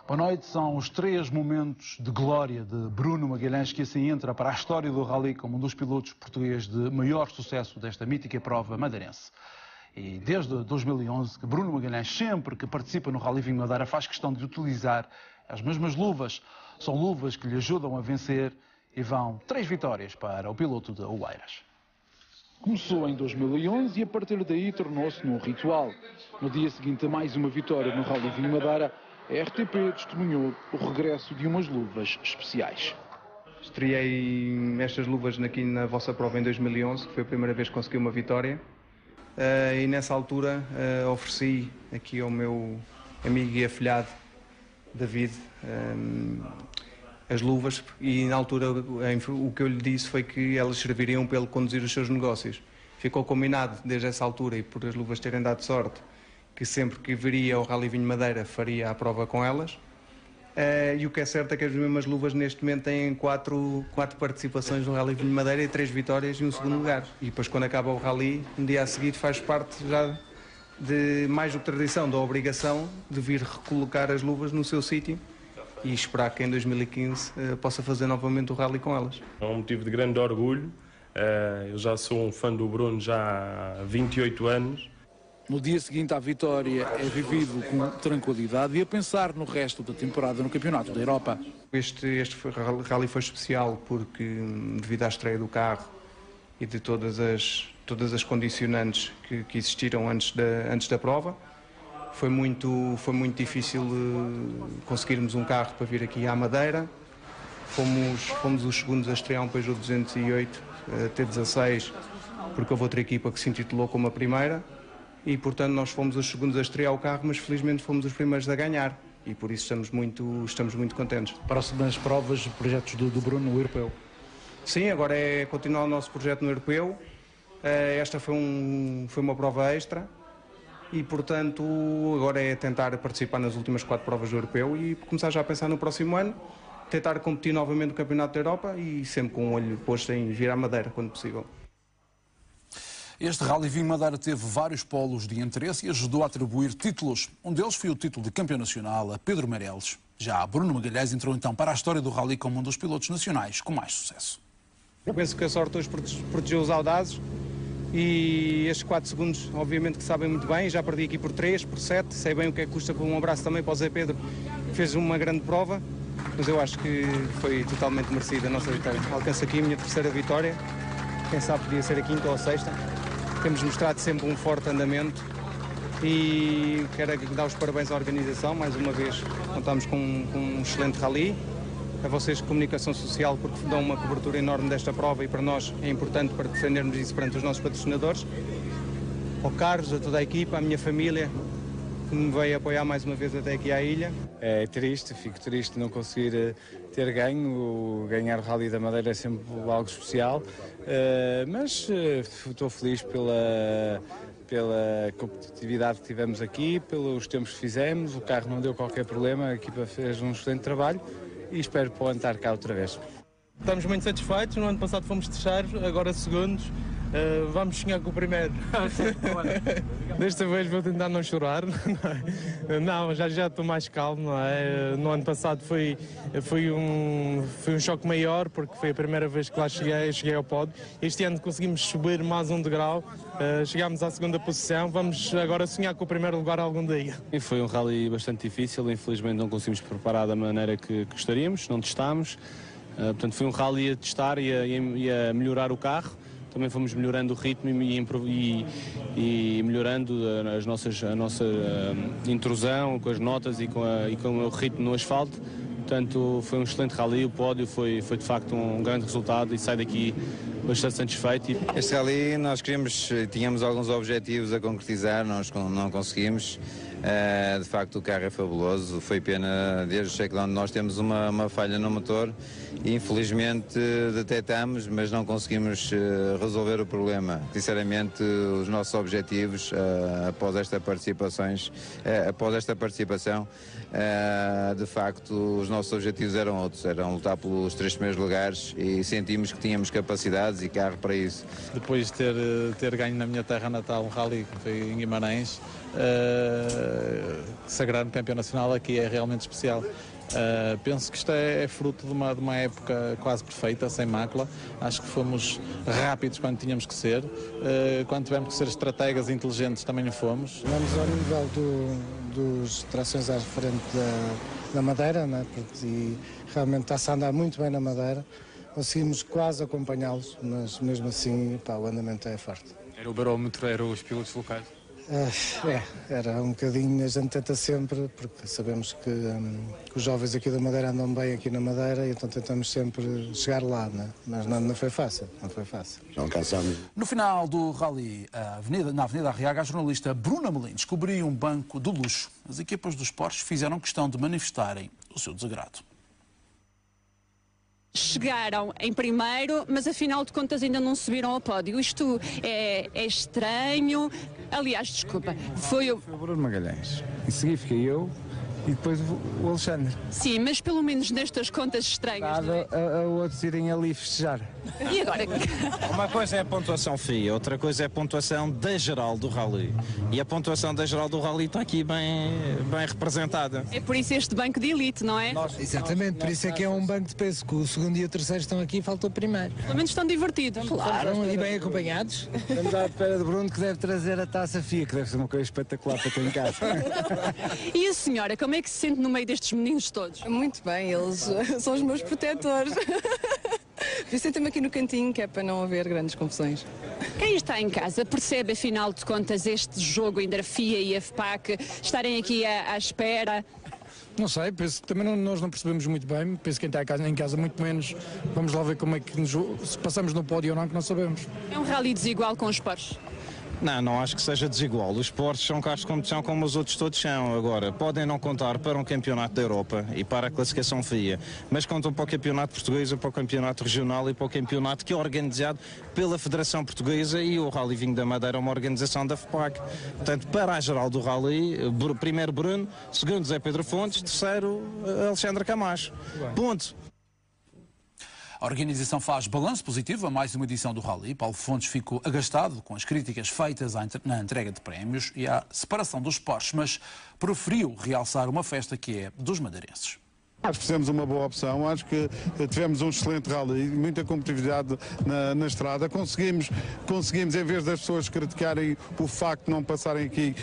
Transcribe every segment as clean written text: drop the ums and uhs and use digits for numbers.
Boa noite, são os 3 momentos de glória de Bruno Magalhães que assim entra para a história do Rally como um dos pilotos portugueses de maior sucesso desta mítica prova madeirense. E desde 2011 que Bruno Magalhães, sempre que participa no Rally Vinho Madeira, faz questão de utilizar as mesmas luvas. São luvas que lhe ajudam a vencer e vão 3 vitórias para o piloto de Oeiras. Começou em 2011 e a partir daí tornou-se num ritual. No dia seguinte a mais uma vitória no Rally Vinho Madeira, a RTP testemunhou o regresso de umas luvas especiais. Estreiei estas luvas aqui na vossa prova em 2011, que foi a primeira vez que consegui uma vitória. E nessa altura ofereci aqui ao meu amigo e afilhado David as luvas, e na altura o que eu lhe disse foi que elas serviriam para ele conduzir os seus negócios. Ficou combinado desde essa altura, e por as luvas terem dado sorte, que sempre que viria ao Rally Vinho Madeira faria a prova com elas. E o que é certo é que as mesmas luvas neste momento têm 4 participações no Rally Vinho Madeira e 3 vitórias e um segundo lugar. E depois, quando acaba o Rally, no dia a seguir faz parte já de mais do que tradição, da obrigação de vir recolocar as luvas no seu sítio e esperar que em 2015 possa fazer novamente o Rally com elas. É um motivo de grande orgulho. Eu já sou um fã do Bruno já há 28 anos. No dia seguinte à vitória é vivido com tranquilidade e a pensar no resto da temporada no Campeonato da Europa. Este Rally foi especial porque, devido à estreia do carro e de todas as condicionantes que existiram antes da prova, foi muito difícil conseguirmos um carro para vir aqui à Madeira. Fomos os segundos a estrear um Peugeot 208 T16, porque houve outra equipa que se intitulou como a primeira. E, portanto, nós fomos os segundos a estrear o carro, mas felizmente fomos os primeiros a ganhar. E por isso estamos muito contentes. Próximas provas, projetos do Bruno no Europeu? Sim, agora é continuar o nosso projeto no Europeu. Esta foi uma prova extra. E, portanto, agora é tentar participar nas últimas 4 provas do Europeu e começar já a pensar no próximo ano. Tentar competir novamente no Campeonato da Europa e sempre com o olho posto em vir à Madeira, quando possível. Este Rally Vinho Madeira teve vários polos de interesse e ajudou a atribuir títulos. Um deles foi o título de campeão nacional a Pedro Meireles. Já Bruno Magalhães entrou então para a história do Rally como um dos pilotos nacionais com mais sucesso. Eu penso que a sorte hoje protegeu os audazes e estes 4 segundos obviamente que sabem muito bem. Já perdi aqui por 3, por 7, sei bem o que é que custa. Por um abraço também para o Zé Pedro, que fez uma grande prova, mas eu acho que foi totalmente merecida a nossa vitória. Alcanço aqui a minha 3ª vitória, quem sabe podia ser a 5ª ou a 6ª. Temos mostrado sempre um forte andamento e quero dar os parabéns à organização. Mais uma vez contamos com um excelente rally. A vocês de Comunicação Social, porque dão uma cobertura enorme desta prova e para nós é importante para defendermos isso perante os nossos patrocinadores. Ao Carlos, a toda a equipa, à minha família, que me veio apoiar mais uma vez até aqui à ilha. É triste, fico triste não conseguir ter ganho. Ganhar o Rally da Madeira é sempre algo especial, mas estou feliz pela competitividade que tivemos aqui, pelos tempos que fizemos. O carro não deu qualquer problema, a equipa fez um excelente trabalho e espero para estar cá outra vez. Estamos muito satisfeitos, no ano passado fomos terceiros, agora segundos. Vamos sonhar com o primeiro. Desta vez vou tentar não chorar. Não, já estou mais calmo, não é? No ano passado foi um choque maior, porque foi a primeira vez que lá cheguei ao pódio. Este ano conseguimos subir mais um degrau, chegámos à 2ª posição, vamos agora sonhar com o primeiro lugar algum dia. E foi um rally bastante difícil, infelizmente não conseguimos preparar da maneira que gostaríamos, não testámos. Portanto, foi um rally a testar e a melhorar o carro. Também fomos melhorando o ritmo e melhorando a nossa intrusão com as notas e com o ritmo no asfalto. Portanto, foi um excelente rally. O pódio foi de facto um grande resultado e sai daqui bastante satisfeito. Este rally nós tínhamos alguns objetivos a concretizar, nós não conseguimos. De facto o carro é fabuloso, foi pena desde o check-down nós temos uma falha no motor e infelizmente detectamos, mas não conseguimos resolver o problema. Sinceramente os nossos objetivos após esta participação, de facto os nossos objetivos eram outros, eram lutar pelos 3 primeiros lugares e sentimos que tínhamos capacidades e carro para isso. Depois de ter ganho na minha terra natal um rally que foi em Guimarães, sagrar no campeão nacional aqui é realmente especial. Penso que isto é fruto de uma época quase perfeita, sem mácula. Acho que fomos rápidos quando tínhamos que ser. Quando tivemos que ser estrategas e inteligentes também o fomos. Vamos ao nível dos trações à frente da Madeira, né? E realmente está-se a andar muito bem na Madeira. Conseguimos quase acompanhá-los, mas mesmo assim o andamento é forte. Era o barómetro, eram os pilotos locais? Era um bocadinho, a gente tenta sempre, porque sabemos que os jovens aqui da Madeira andam bem aqui na Madeira, e então tentamos sempre chegar lá, né? Mas não foi fácil, não foi fácil. Não cansamos. No final do rally, na Avenida Arriaga, a jornalista Bruna Melim descobriu um banco de luxo. As equipas dos Porsche fizeram questão de manifestarem o seu desagrado. Chegaram em primeiro, mas afinal de contas ainda não subiram ao pódio. Isto é estranho. Aliás, desculpa, foi o Bruno Magalhães. Em seguida fiquei eu e depois o Alexandre. Sim, mas pelo menos nestas contas estranhas. A outros irem ali festejar. E agora? Uma coisa é a pontuação FIA, outra coisa é a pontuação da geral do Rally. E a pontuação da geral do Rally está aqui bem representada. É por isso este banco de elite, não é? Exatamente, por isso é que é um banco de peso, que o segundo e o terceiro estão aqui e falta o primeiro. Pelo menos estão divertidos. Claro, e bem acompanhados. Estamos à espera de Bruno, que deve trazer a taça FIA, que deve ser uma coisa espetacular para ter em casa. E a senhora, como é que se sente no meio destes meninos todos? Muito bem, eles são os meus protetores. Senta-me aqui no cantinho, que é para não haver grandes confusões. Quem está em casa percebe, afinal de contas, este jogo entre a FIA e a FPAC estarem aqui à espera? Não sei, penso que também nós não percebemos muito bem, penso que quem está em casa muito menos. Vamos lá ver como é que se passamos no pódio ou não, que não sabemos. É um rally desigual com os Porsche? Não acho que seja desigual. Os Porsche são carros de competição como os outros todos são. Agora, podem não contar para um campeonato da Europa e para a classificação FIA, mas contam para o campeonato português, para o campeonato regional e para o campeonato que é organizado pela Federação Portuguesa, e o Rally Vinho da Madeira é uma organização da FPAC. Portanto, para a geral do Rally, primeiro Bruno, segundo Zé Pedro Fontes, terceiro Alexandre Camacho. Ponto. A organização faz balanço positivo a mais uma edição do Rally. Paulo Fontes ficou agastado com as críticas feitas na entrega de prémios e à separação dos Porsche, mas preferiu realçar uma festa que é dos madeirenses. Acho que fizemos uma boa opção, acho que tivemos um excelente rally, muita competitividade na estrada, conseguimos, em vez das pessoas criticarem o facto de não passarem aqui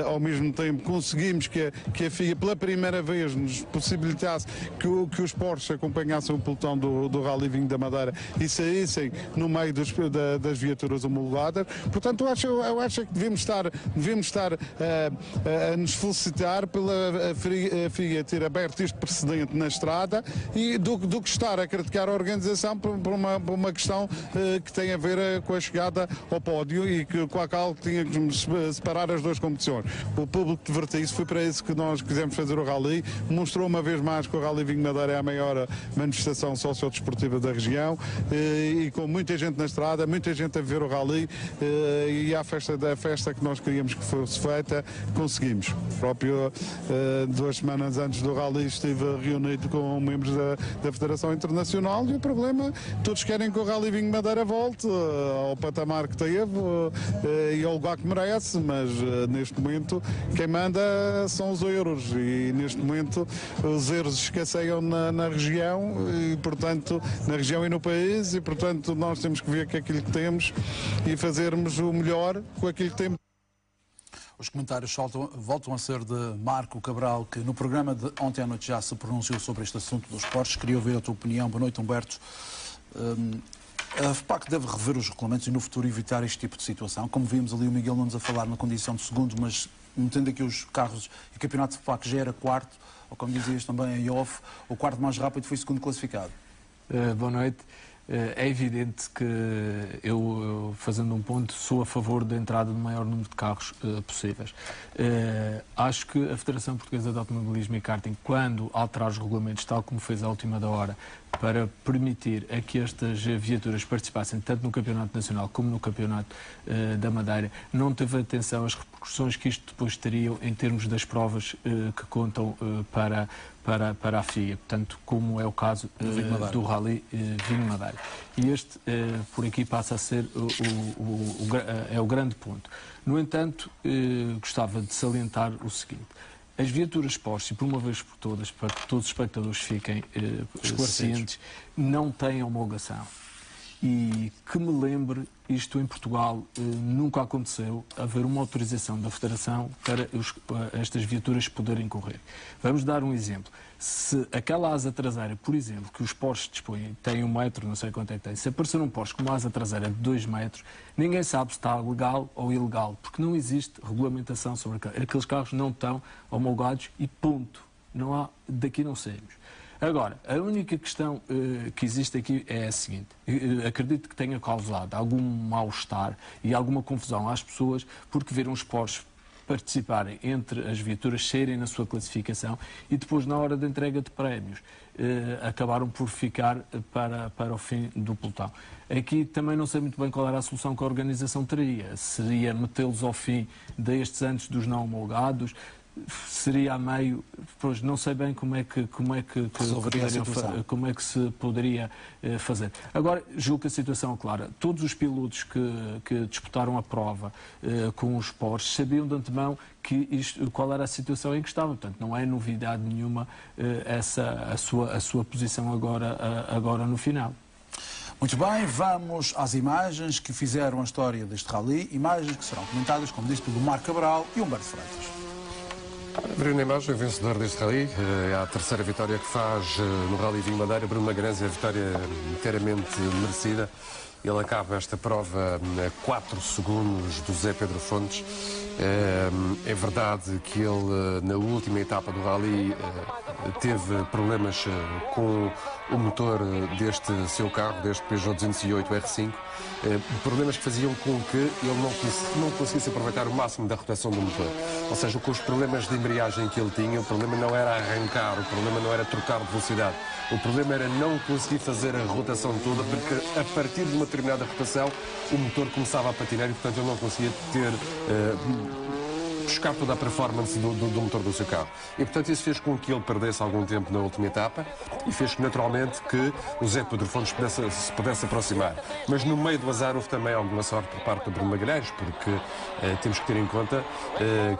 ao mesmo tempo, conseguimos que a FIA pela primeira vez nos possibilitasse que os Porsche acompanhassem o pelotão do Rally Vinho da Madeira e saíssem no meio das viaturas homologadas. Portanto, eu acho que devemos estar a nos felicitar pela FIA ter aberto este precedente na estrada e do que estar a criticar a organização por uma questão que tem a ver com a chegada ao pódio e com a qual tinha que separar as duas competições. O público divertiu-se, foi para isso que nós quisemos fazer o Rally, mostrou uma vez mais que o Rally Vinho Madeira é a maior manifestação sociodesportiva da região e com muita gente na estrada, muita gente a ver o Rally e a festa que nós queríamos que fosse feita, conseguimos. Próprio 2 semanas antes do Rally estive reunido com membros da Federação Internacional e o problema, todos querem que o Rally Vinho Madeira volte ao patamar que teve e ao lugar que merece, mas neste momento quem manda são os euros e neste momento os euros escasseiam na região e portanto na região e no país e portanto nós temos que ver que aquilo que temos e fazermos o melhor com aquilo que temos. Os comentários voltam a ser de Marco Cabral, que no programa de ontem à noite já se pronunciou sobre este assunto dos Porsche. Queria ouvir a tua opinião. Boa noite, Humberto. A FPAC deve rever os regulamentos e no futuro evitar este tipo de situação. Como vimos ali o Miguel Nunes a falar na condição de segundo, mas metendo aqui os carros e o campeonato de FPAC já era quarto, ou como dizias também em off, o quarto mais rápido foi segundo classificado. Boa noite. É evidente que eu, fazendo um ponto, sou a favor da entrada do maior número de carros possíveis. Acho que a Federação Portuguesa de Automobilismo e Karting, quando alterar os regulamentos, tal como fez à última da hora, para permitir a que estas viaturas participassem tanto no Campeonato Nacional como no Campeonato da Madeira, não teve atenção às repercussões que isto depois teriam em termos das provas que contam para a FIA, portanto, como é o caso do Rally Vinho Madeira. E este, por aqui, passa a ser o grande ponto. No entanto, gostava de salientar o seguinte: as viaturas Porsche, por uma vez por todas, para que todos os espectadores fiquem cientes, não têm homologação. E que me lembre, isto em Portugal nunca aconteceu, haver uma autorização da Federação para estas viaturas poderem correr. Vamos dar um exemplo. Se aquela asa traseira, por exemplo, que os Porsche dispõem, tem 1 metro, não sei quanto é que tem, se aparecer um Porsche com uma asa traseira de 2 metros, ninguém sabe se está legal ou ilegal, porque não existe regulamentação sobre aqueles carros, não estão homologados e ponto. Não há, daqui não saímos. Agora, a única questão que existe aqui é a seguinte: acredito que tenha causado algum mal-estar e alguma confusão às pessoas porque viram os Porsche participarem entre as viaturas, saírem na sua classificação e depois, na hora da entrega de prémios, acabaram por ficar para o fim do pelotão. Aqui também não sei muito bem qual era a solução que a organização teria. Seria metê-los ao fim destes antes dos não homologados? Seria a meio? Pois não sei bem como é que se poderia fazer. Agora, julgo que a situação é clara. Todos os pilotos que disputaram a prova com os Porsche sabiam de antemão qual era a situação em que estavam. Portanto, não é novidade nenhuma a sua posição agora no final. Muito bem, vamos às imagens que fizeram a história deste rally, imagens que serão comentadas, como disse, pelo Marco Cabral e Humberto Freitas. Bruno Imagem, vencedor deste rally, é a terceira vitória que faz no Rally Vinho Madeira. Bruno Magalhães, é a vitória inteiramente merecida. Ele acaba esta prova a 4 segundos do Zé Pedro Fontes. É verdade que ele, na última etapa do rally, teve problemas com o motor deste seu carro, deste Peugeot 208 R5. Problemas que faziam com que ele não conseguisse aproveitar o máximo da rotação do motor. Ou seja, com os problemas de embreagem que ele tinha, o problema não era arrancar, o problema não era trocar de velocidade. O problema era não conseguir fazer a rotação toda, porque a partir de uma determinada rotação o motor começava a patinar e, portanto, ele não conseguia buscar toda a performance do motor do seu carro. E, portanto, isso fez com que ele perdesse algum tempo na última etapa e fez que, naturalmente, que o Zé Pedro Fontes se pudesse aproximar. Mas no meio do azar houve também alguma sorte por parte do Bruno Magalhães, porque temos que ter em conta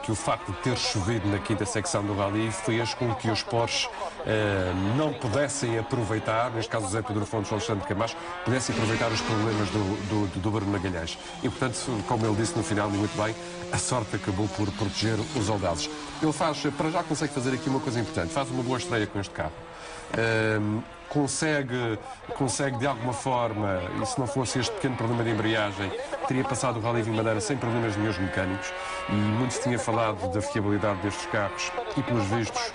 que o facto de ter chovido na quinta secção do rally fez com que os Porsche não pudessem aproveitar, neste caso o Zé Pedro Fontes e o Alexandre Camacho, pudessem aproveitar os problemas do Bruno Magalhães. E, portanto, como ele disse no final, e muito bem, a sorte acabou por proteger os audazes. Ele para já consegue fazer aqui uma coisa importante, faz uma boa estreia com este carro. Consegue de alguma forma, e se não fosse este pequeno problema de embreagem, teria passado o Rally Vinho Madeira sem problemas nenhum mecânicos, e muito se tinha falado da fiabilidade destes carros e, pelos vistos,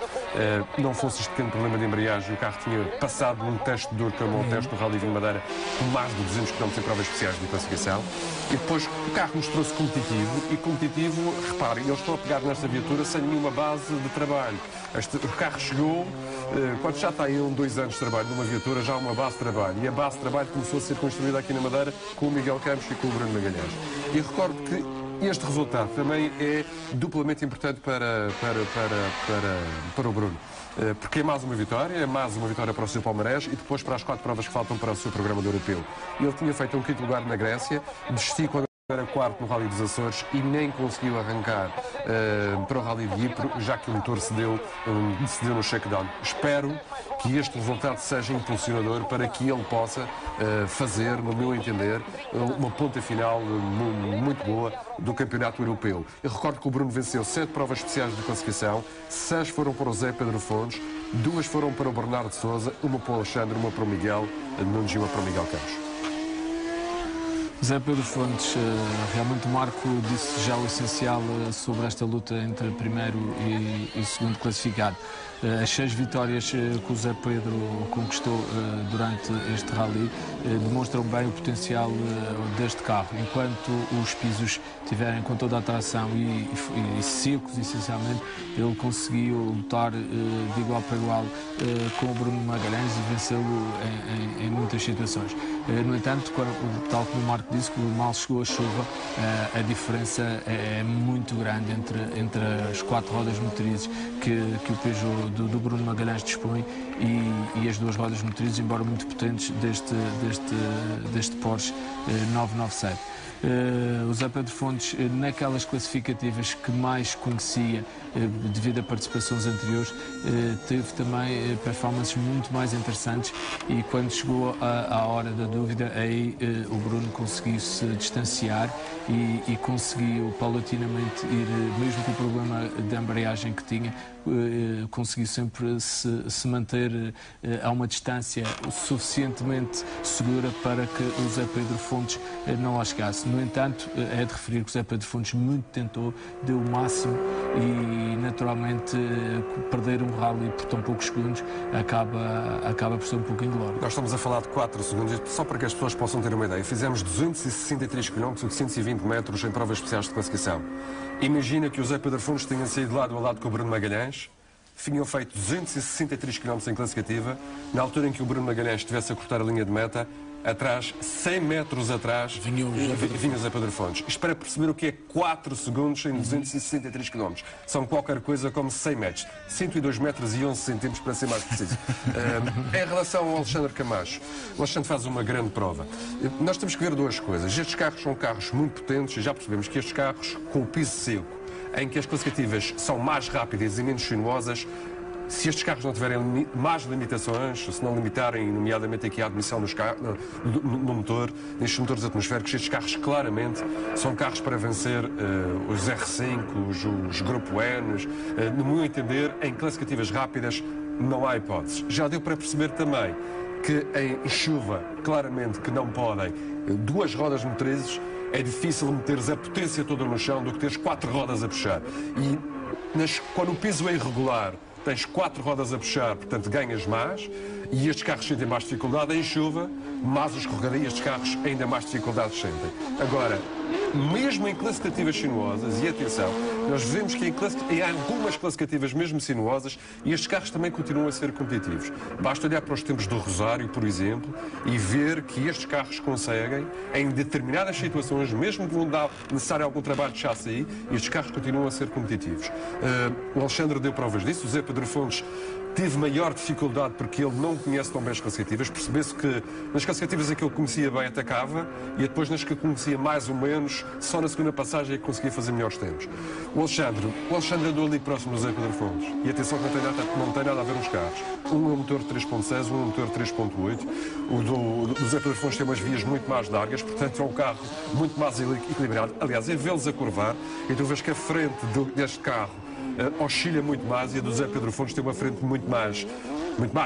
não fosse este pequeno problema de embreagem, o carro tinha passado num teste duro, como o teste do Rally Vinho Madeira, com mais de 200 km em provas especiais de classificação, e depois o carro mostrou-se competitivo, reparem, eles estão a pegar nesta viatura sem nenhuma base de trabalho. O carro chegou, quando já está aí 2 anos de trabalho numa viatura, já há uma base de trabalho. E a base de trabalho começou a ser construída aqui na Madeira com o Miguel Campos e com o Bruno Magalhães. E recordo que este resultado também é duplamente importante para o Bruno. Porque é mais uma vitória para o seu palmarés e depois para as 4 provas que faltam para o seu programa do europeu. Ele tinha feito um quinto lugar na Grécia, desistiu quando era 4º no Rally dos Açores e nem conseguiu arrancar para o Rally de Ypres, já que o motor cedeu no shakedown. Espero que este resultado seja impulsionador para que ele possa fazer, no meu entender, uma ponta final muito boa do Campeonato Europeu. Eu recordo que o Bruno venceu 7 provas especiais de classificação, 6 foram para o Zé Pedro Fontes, 2 foram para o Bernardo Sousa, uma para o Alexandre, uma para o Miguel Nunes e uma para o Miguel Campos. Zé Pedro Fontes, realmente o Marco disse já o essencial sobre esta luta entre primeiro e segundo classificado. As 6 vitórias que o Zé Pedro conquistou durante este rally demonstram bem o potencial deste carro. Enquanto os pisos tiverem com toda a tração e secos, essencialmente, ele conseguiu lutar de igual para igual com o Bruno Magalhães e vencê-lo em muitas situações. No entanto, tal como o Marco disse, que mal chegou a chuva, a diferença é muito grande entre as 4 rodas motrizes que o Peugeot do Bruno Magalhães dispõe e as 2 rodas motrizes, embora muito potentes, deste Porsche 997. O Zé Pedro Fontes, naquelas classificativas que mais conhecia devido a participações anteriores, teve também performances muito mais interessantes, e quando chegou à hora da dúvida, aí o Bruno conseguiu se distanciar e conseguiu paulatinamente ir, mesmo com o problema de embreagem que tinha, conseguiu sempre se manter a uma distância suficientemente segura para que o Zé Pedro Fontes não lá chegasse. No entanto, é de referir que o Zé Pedro Fontes muito tentou, deu o máximo, e naturalmente perder um rally por tão poucos segundos acaba por ser um pouco inglório. Nós estamos a falar de 4 segundos, só para que as pessoas possam ter uma ideia. Fizemos 263 km, 820 metros em provas especiais de classificação. Imagina que o Zé Pedro Fontes tinha saído lado a lado com o Bruno Magalhães, tinham feito 263 km em classificativa, na altura em que o Bruno Magalhães estivesse a cortar a linha de meta, atrás, 100 metros atrás, vinha o Zé Pedro Fontes. Isto para perceber o que é 4 segundos em 263 km. São qualquer coisa como 100 metros. 102 metros e 11 centímetros, para ser mais preciso. Em relação ao Alexandre Camacho, o Alexandre faz uma grande prova. Nós temos que ver 2 coisas. Estes carros são carros muito potentes, e já percebemos que estes carros, com o piso seco, em que as classificativas são mais rápidas e menos sinuosas, se estes carros não tiverem mais limitações, se não limitarem, nomeadamente aqui a admissão no motor, nestes motores atmosféricos, estes carros claramente são carros para vencer os R5, os Grupo N. No meu entender, em classificativas rápidas não há hipóteses. Já deu para perceber também que em chuva, claramente que não podem 2 rodas motrizes, é difícil meteres a potência toda no chão do que teres 4 rodas a puxar. E quando o piso é irregular, tens 4 rodas a puxar, portanto ganhas mais, e estes carros sentem mais dificuldade em chuva, mas os escorregadia, estes carros ainda mais dificuldades sentem. Agora, mesmo em classificativas sinuosas, e atenção, nós vemos que em algumas classificativas mesmo sinuosas, e estes carros também continuam a ser competitivos. Basta olhar para os tempos do Rosário, por exemplo, e ver que estes carros conseguem, em determinadas situações, mesmo que não dá necessário algum trabalho de chassi, estes carros continuam a ser competitivos. O Alexandre deu provas disso, o Zé Pedro Fontes teve maior dificuldade porque ele não conhece tão bem as classificativas. Percebeu-se que nas classificativas em que ele conhecia bem atacava, e depois nas que conhecia mais ou menos, só na segunda passagem é que conseguia fazer melhores tempos. O Alexandre andou ali próximo do Zé Pedro Fontes, e atenção que não tem nada a ver os carros. Um é um motor 3.6, um é um motor 3.8. O do Zé Pedro Fontes tem umas vias muito mais largas, portanto é um carro muito mais equilibrado. Aliás, é vê-los a curvar, e tu vês que a frente deste carro oscila muito mais, e a do Zé Pedro Fontes tem uma frente muito mais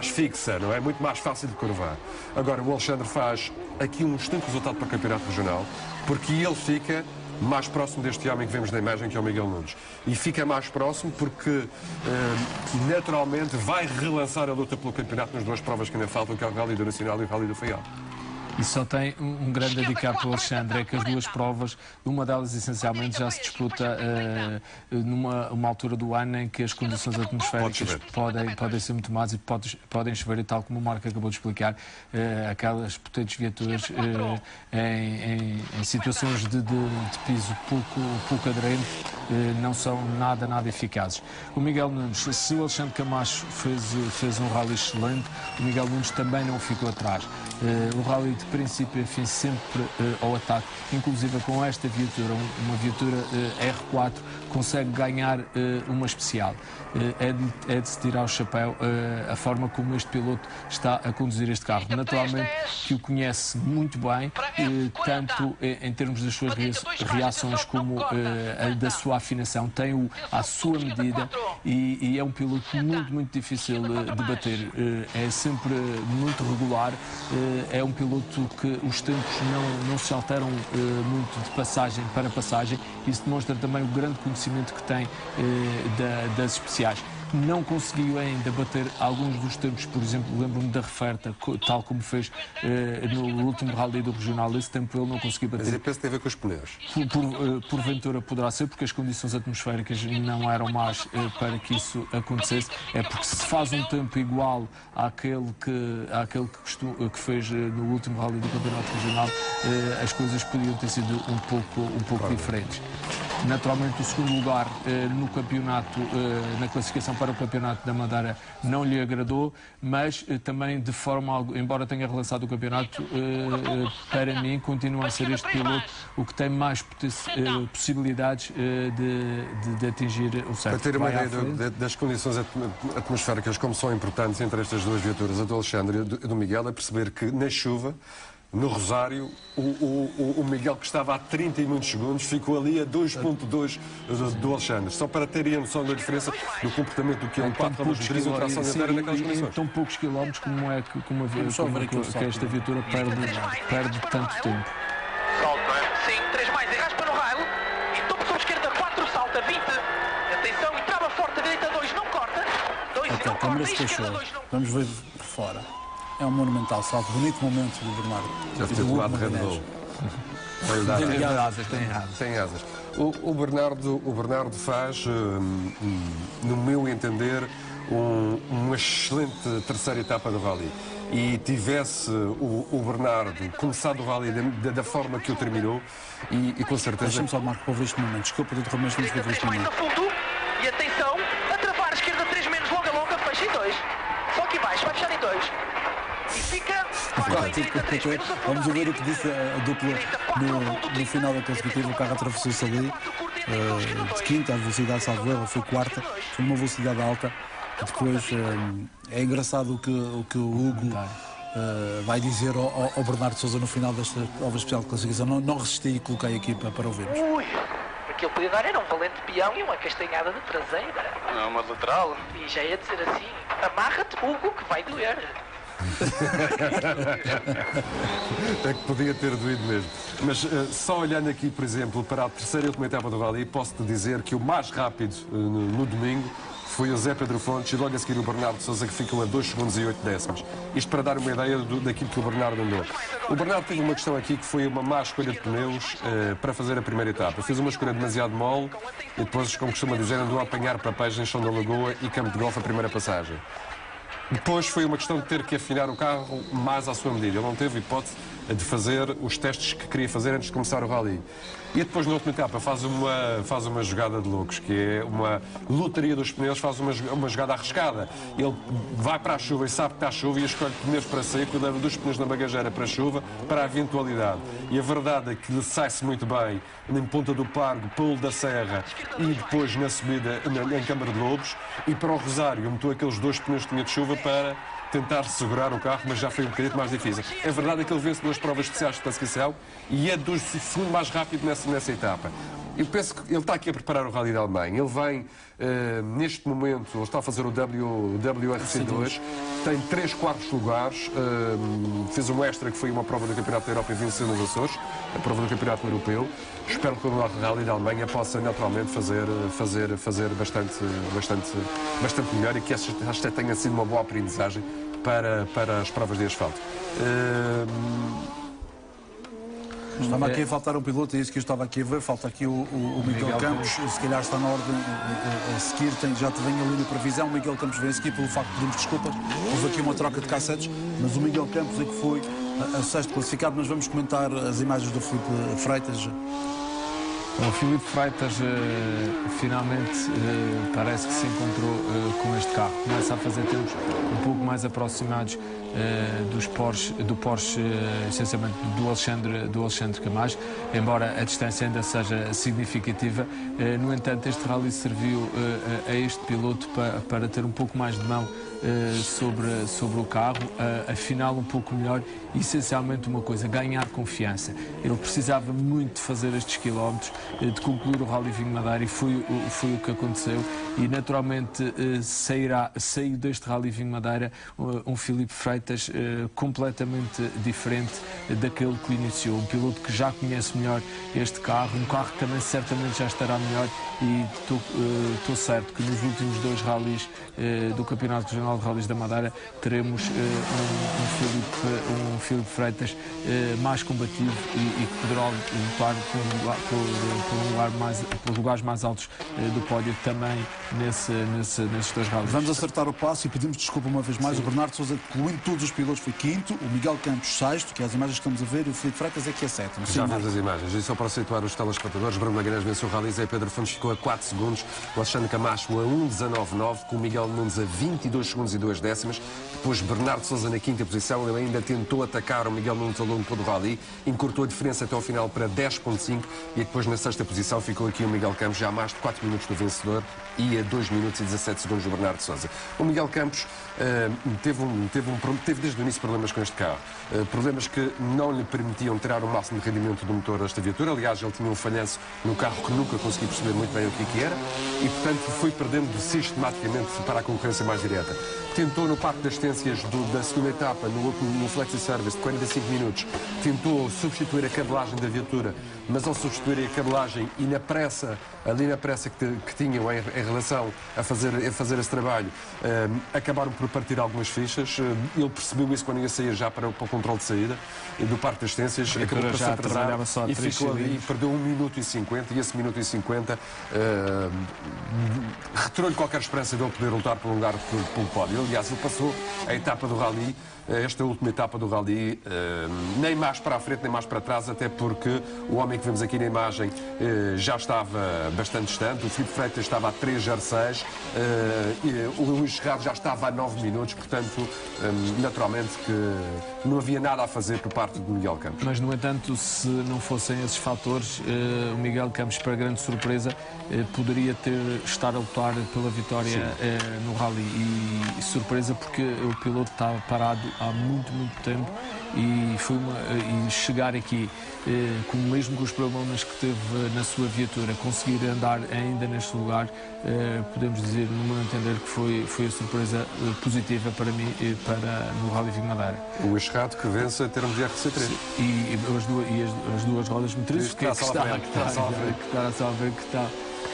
fixa, não é? Muito mais fácil de curvar. Agora, o Alexandre faz aqui um excelente resultado para o Campeonato Regional, porque ele fica mais próximo deste homem que vemos na imagem, que é o Miguel Nunes. E fica mais próximo porque, naturalmente, vai relançar a luta pelo campeonato nas 2 provas que ainda faltam, que é o Rally do Nacional e o Rally do Faial. E só tem um grande handicap para o Alexandre, é que as 2 provas, uma delas essencialmente já se disputa numa altura do ano em que as condições atmosféricas podem ser muito más e podem chover, e tal como o Marco acabou de explicar, aquelas potentes viaturas em situações de piso pouco aderente não são nada eficazes. O Miguel Nunes, se o Alexandre Camacho fez um rally excelente, o Miguel Nunes também não ficou atrás. O rally de princípio a fim sempre ao ataque, inclusive com esta viatura, uma viatura R4, consegue ganhar uma especial. É de se tirar o chapéu a forma como este piloto está a conduzir este carro. Naturalmente que o conhece muito bem, tanto em termos das suas reações como da sua afinação, tem-o à sua medida e é um piloto muito difícil de bater. É sempre muito regular, é um piloto que os tempos não se alteram muito de passagem para passagem. Isso demonstra também o grande conhecimento que tem das especiais. Não conseguiu ainda bater alguns dos tempos, por exemplo, lembro-me da Referta, tal como fez no último rally do regional. Esse tempo ele não conseguiu bater. Mas eu penso que tem a ver com os pneus. Porventura poderá ser, porque as condições atmosféricas não eram más para que isso acontecesse. É porque se faz um tempo igual àquele que fez no último rally do campeonato regional, as coisas podiam ter sido um pouco diferentes. Naturalmente, o segundo lugar no campeonato, na classificação para o campeonato da Madeira, não lhe agradou, mas também de forma, embora tenha relançado o campeonato, para mim continua a ser este piloto o que tem mais possibilidades de atingir o certo. Para ter uma ideia das condições atmosféricas, como são importantes entre estas duas viaturas, a do Alexandre e do Miguel, é perceber que na chuva, no Rosário, o Miguel, que estava a 30 e muitos segundos, ficou ali a 2.2 do Alexandre. Só para terem a noção da diferença do comportamento do que é um 4x3 e um tração dianteira naquelas condições. Em tão poucos quilómetros como que esta viatura perde tanto tempo. Salta, sim, 3 mais e raspa no raio. E topo sobre a esquerda, 4, salta, 20. Atenção, e trava forte, a direita 2, não corta. 2 e não corta, e esquerda 2 não corta. Vamos ver por fora. É um monumental salto, bonito momento do Bernardo. Já se ter tomado Renault. Tem asas. O Bernardo faz, no meu entender, uma excelente terceira etapa do Rally. E tivesse o Bernardo começado o Rally da forma que o terminou, e com certeza... Deixa-me só, Marco, para ver este momento. Desculpa, doutor, mas vamos ver este momento. E atenção, a travar, esquerda 3 menos, longa, fecha em 2. Só aqui baixo, vai fechar em 2. E fica... Vamos ver o que disse a dupla no final da classificativa. O carro atravessou-se ali de quinta, a velocidade salvo erro, foi quarta, foi uma velocidade alta. E depois é engraçado o que o Hugo vai dizer ao Bernardo Sousa no final desta prova especial de classificação. Não resisti e coloquei aqui para ouvirmos. Ui, aquilo podia dar era um valente peão e uma castanhada de traseira. Não, uma lateral. E já ia dizer assim, amarra-te, Hugo, que vai doer. É que podia ter doído mesmo. Mas só olhando aqui, por exemplo, para a terceira e última etapa do Rally, posso-te dizer que o mais rápido no domingo foi o Zé Pedro Fontes e logo a seguir o Bernardo Sousa, que ficam a 2 segundos e 8 décimos. Isto para dar uma ideia daquilo que o Bernardo andou. O Bernardo teve uma questão aqui que foi uma má escolha de pneus para fazer a primeira etapa. Fez uma escolha demasiado mole e depois, como costuma dizer, andou a apanhar papéis em Chão da Lagoa e Campo de Golfe a primeira passagem. Depois foi uma questão de ter que afinar o carro mais à sua medida. Ele não teve hipótese de fazer os testes que queria fazer antes de começar o Rally. E depois, na última etapa, faz uma jogada de loucos, que é uma lotaria dos pneus, faz uma jogada arriscada. Ele vai para a chuva e sabe que está a chuva e escolhe pneus para seco, leva dos pneus na bagageira para a chuva, para a eventualidade. E a verdade é que lhe sai-se muito bem em Ponta do Pargo, Pulo da Serra e depois na subida em Câmara de Lobos. E para o Rosário, meteu aqueles 2 pneus que tinha de chuva para tentar segurar o carro, mas já foi um bocadinho mais difícil. É verdade que ele vence 2 provas especiais de classificação e é do segundo mais rápido nessa etapa. Eu penso que ele está aqui a preparar o Rally da Alemanha. Ele vem, neste momento, ele está a fazer o WRC2, tem 3 quartos lugares, fez um extra que foi uma prova do Campeonato da Europa e venceu nos Açores, a prova do Campeonato Europeu. Espero que o Rally da Alemanha possa naturalmente fazer bastante melhor e que esta tenha sido uma boa aprendizagem para as provas de asfalto. Estava aqui a faltar um piloto, é isso que eu estava aqui a ver. Falta aqui o Miguel Campos, se calhar está na ordem a seguir, já te venho ali na previsão. O Miguel Campos vem a seguir, pelo facto de pedirmos desculpas. Houve aqui uma troca de cassetes, mas o Miguel Campos é que foi a sexto classificado. Mas vamos comentar as imagens do Filipe Freitas. O Filipe Freitas finalmente parece que se encontrou com este carro. Começa a fazer tempos um pouco mais aproximados do Porsche, essencialmente do Alexandre Camacho, embora a distância ainda seja significativa. No entanto, este rally serviu a este piloto para ter um pouco mais de mão sobre o carro, afinal um pouco melhor e essencialmente uma coisa, ganhar confiança. Ele precisava muito de fazer estes quilómetros, de concluir o Rally Vinho Madeira e foi o que aconteceu e naturalmente saiu deste Rally Vinho Madeira um Filipe Freitas completamente diferente daquele que o iniciou, um piloto que já conhece melhor este carro, um carro que também certamente já estará melhor e estou certo que nos últimos 2 rallies do Campeonato Regional de Rallies da Madeira teremos um Filipe Freitas mais combativo e que poderá lutar por lugares mais altos do pódio também nesses 2 rallies. Vamos acertar o passo e pedimos desculpa uma vez mais. Sim. O Bernardo Sousa, incluindo todos os pilotos, foi 5º, o Miguel Campos 6º, que é as imagens que estamos a ver, e o Filipe Freitas é que é 7º. Já vimos as imagens. E só para situar os telespectadores, Bruno Magalhães venceu o Rally, Zé Pedro Fontes ficou a 4 segundos, o Alexandre Camacho a 1,19,9, com o Miguel Nunes a 22 segundos e 2 décimas. Depois Bernardo Sousa na 5ª posição, ele ainda tentou atacar o Miguel Nunes ao longo do Rally, encurtou a diferença até ao final para 10,5 e depois na 6ª posição ficou aqui o Miguel Campos, já a mais de 4 minutos do vencedor e a 2 minutos e 17 segundos do Bernardo Sousa. O Miguel Campos teve desde o início problemas com este carro, problemas que não lhe permitiam tirar o máximo de rendimento do motor desta viatura. Aliás, ele tinha um falhanço no carro que nunca consegui perceber muito bem o que era e, portanto, foi perdendo sistematicamente para a concorrência mais direta. Tentou no parque de assistências da 2ª etapa, no Flexi Service de 45 minutos, tentou substituir a cabelagem da viatura, mas ao substituir a cabelagem e ali na pressa que tinham em relação a fazer esse trabalho, acabaram por partir algumas fichas. Ele percebeu isso quando ia sair já para o controle de saída do parque de assistências, acabou por se atrasar e ficou ali, perdeu 1 minuto e 50 e esse 1 minuto e 50 retirou-lhe qualquer esperança de ele poder lutar por um lugar pelo pódio. Aliás, ele passou a etapa do Rally, esta última etapa do Rally, nem mais para a frente nem mais para trás, até porque o homem que vemos aqui na imagem já estava bastante distante, o Filipe Freitas estava a 3,06, o Luís Serrado já estava a 9 minutos, portanto, naturalmente que não havia nada a fazer por parte do Miguel Campos. Mas, no entanto, se não fossem esses fatores, o Miguel Campos, para grande surpresa, poderia estar a lutar pela vitória no Rally. E surpresa porque o piloto estava parado há muito tempo e chegar aqui, mesmo com os problemas que teve na sua viatura, conseguir andar ainda neste lugar, podemos dizer, no meu entender, que foi a surpresa positiva para mim no Rally Vinho Madeira. O Escherrado que vence em termos de RC3. E as duas rodas motrizes, que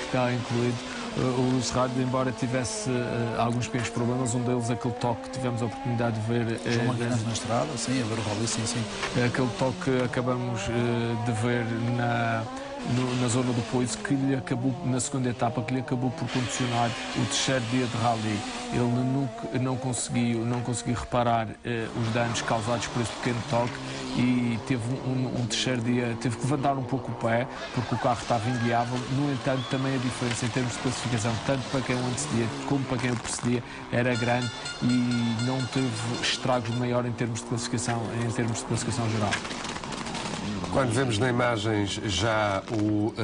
está incluído. O Luís Serrado, embora tivesse alguns pequenos problemas, um deles aquele toque que tivemos a oportunidade de ver João Magalhães na estrada, sim, a ver o Rally, sim. Aquele toque que acabamos de ver na zona do Poiso, que lhe acabou, na 2ª etapa, que lhe acabou por condicionar o 3º dia de Rally. Ele não conseguiu reparar os danos causados por esse pequeno toque e teve um 3º dia, teve que levantar um pouco o pé, porque o carro estava inguiável. No entanto, também a diferença em termos de classificação, tanto para quem o antecedia como para quem o precedia, era grande e não teve estragos maior em termos de classificação geral. Quando vemos na imagens já o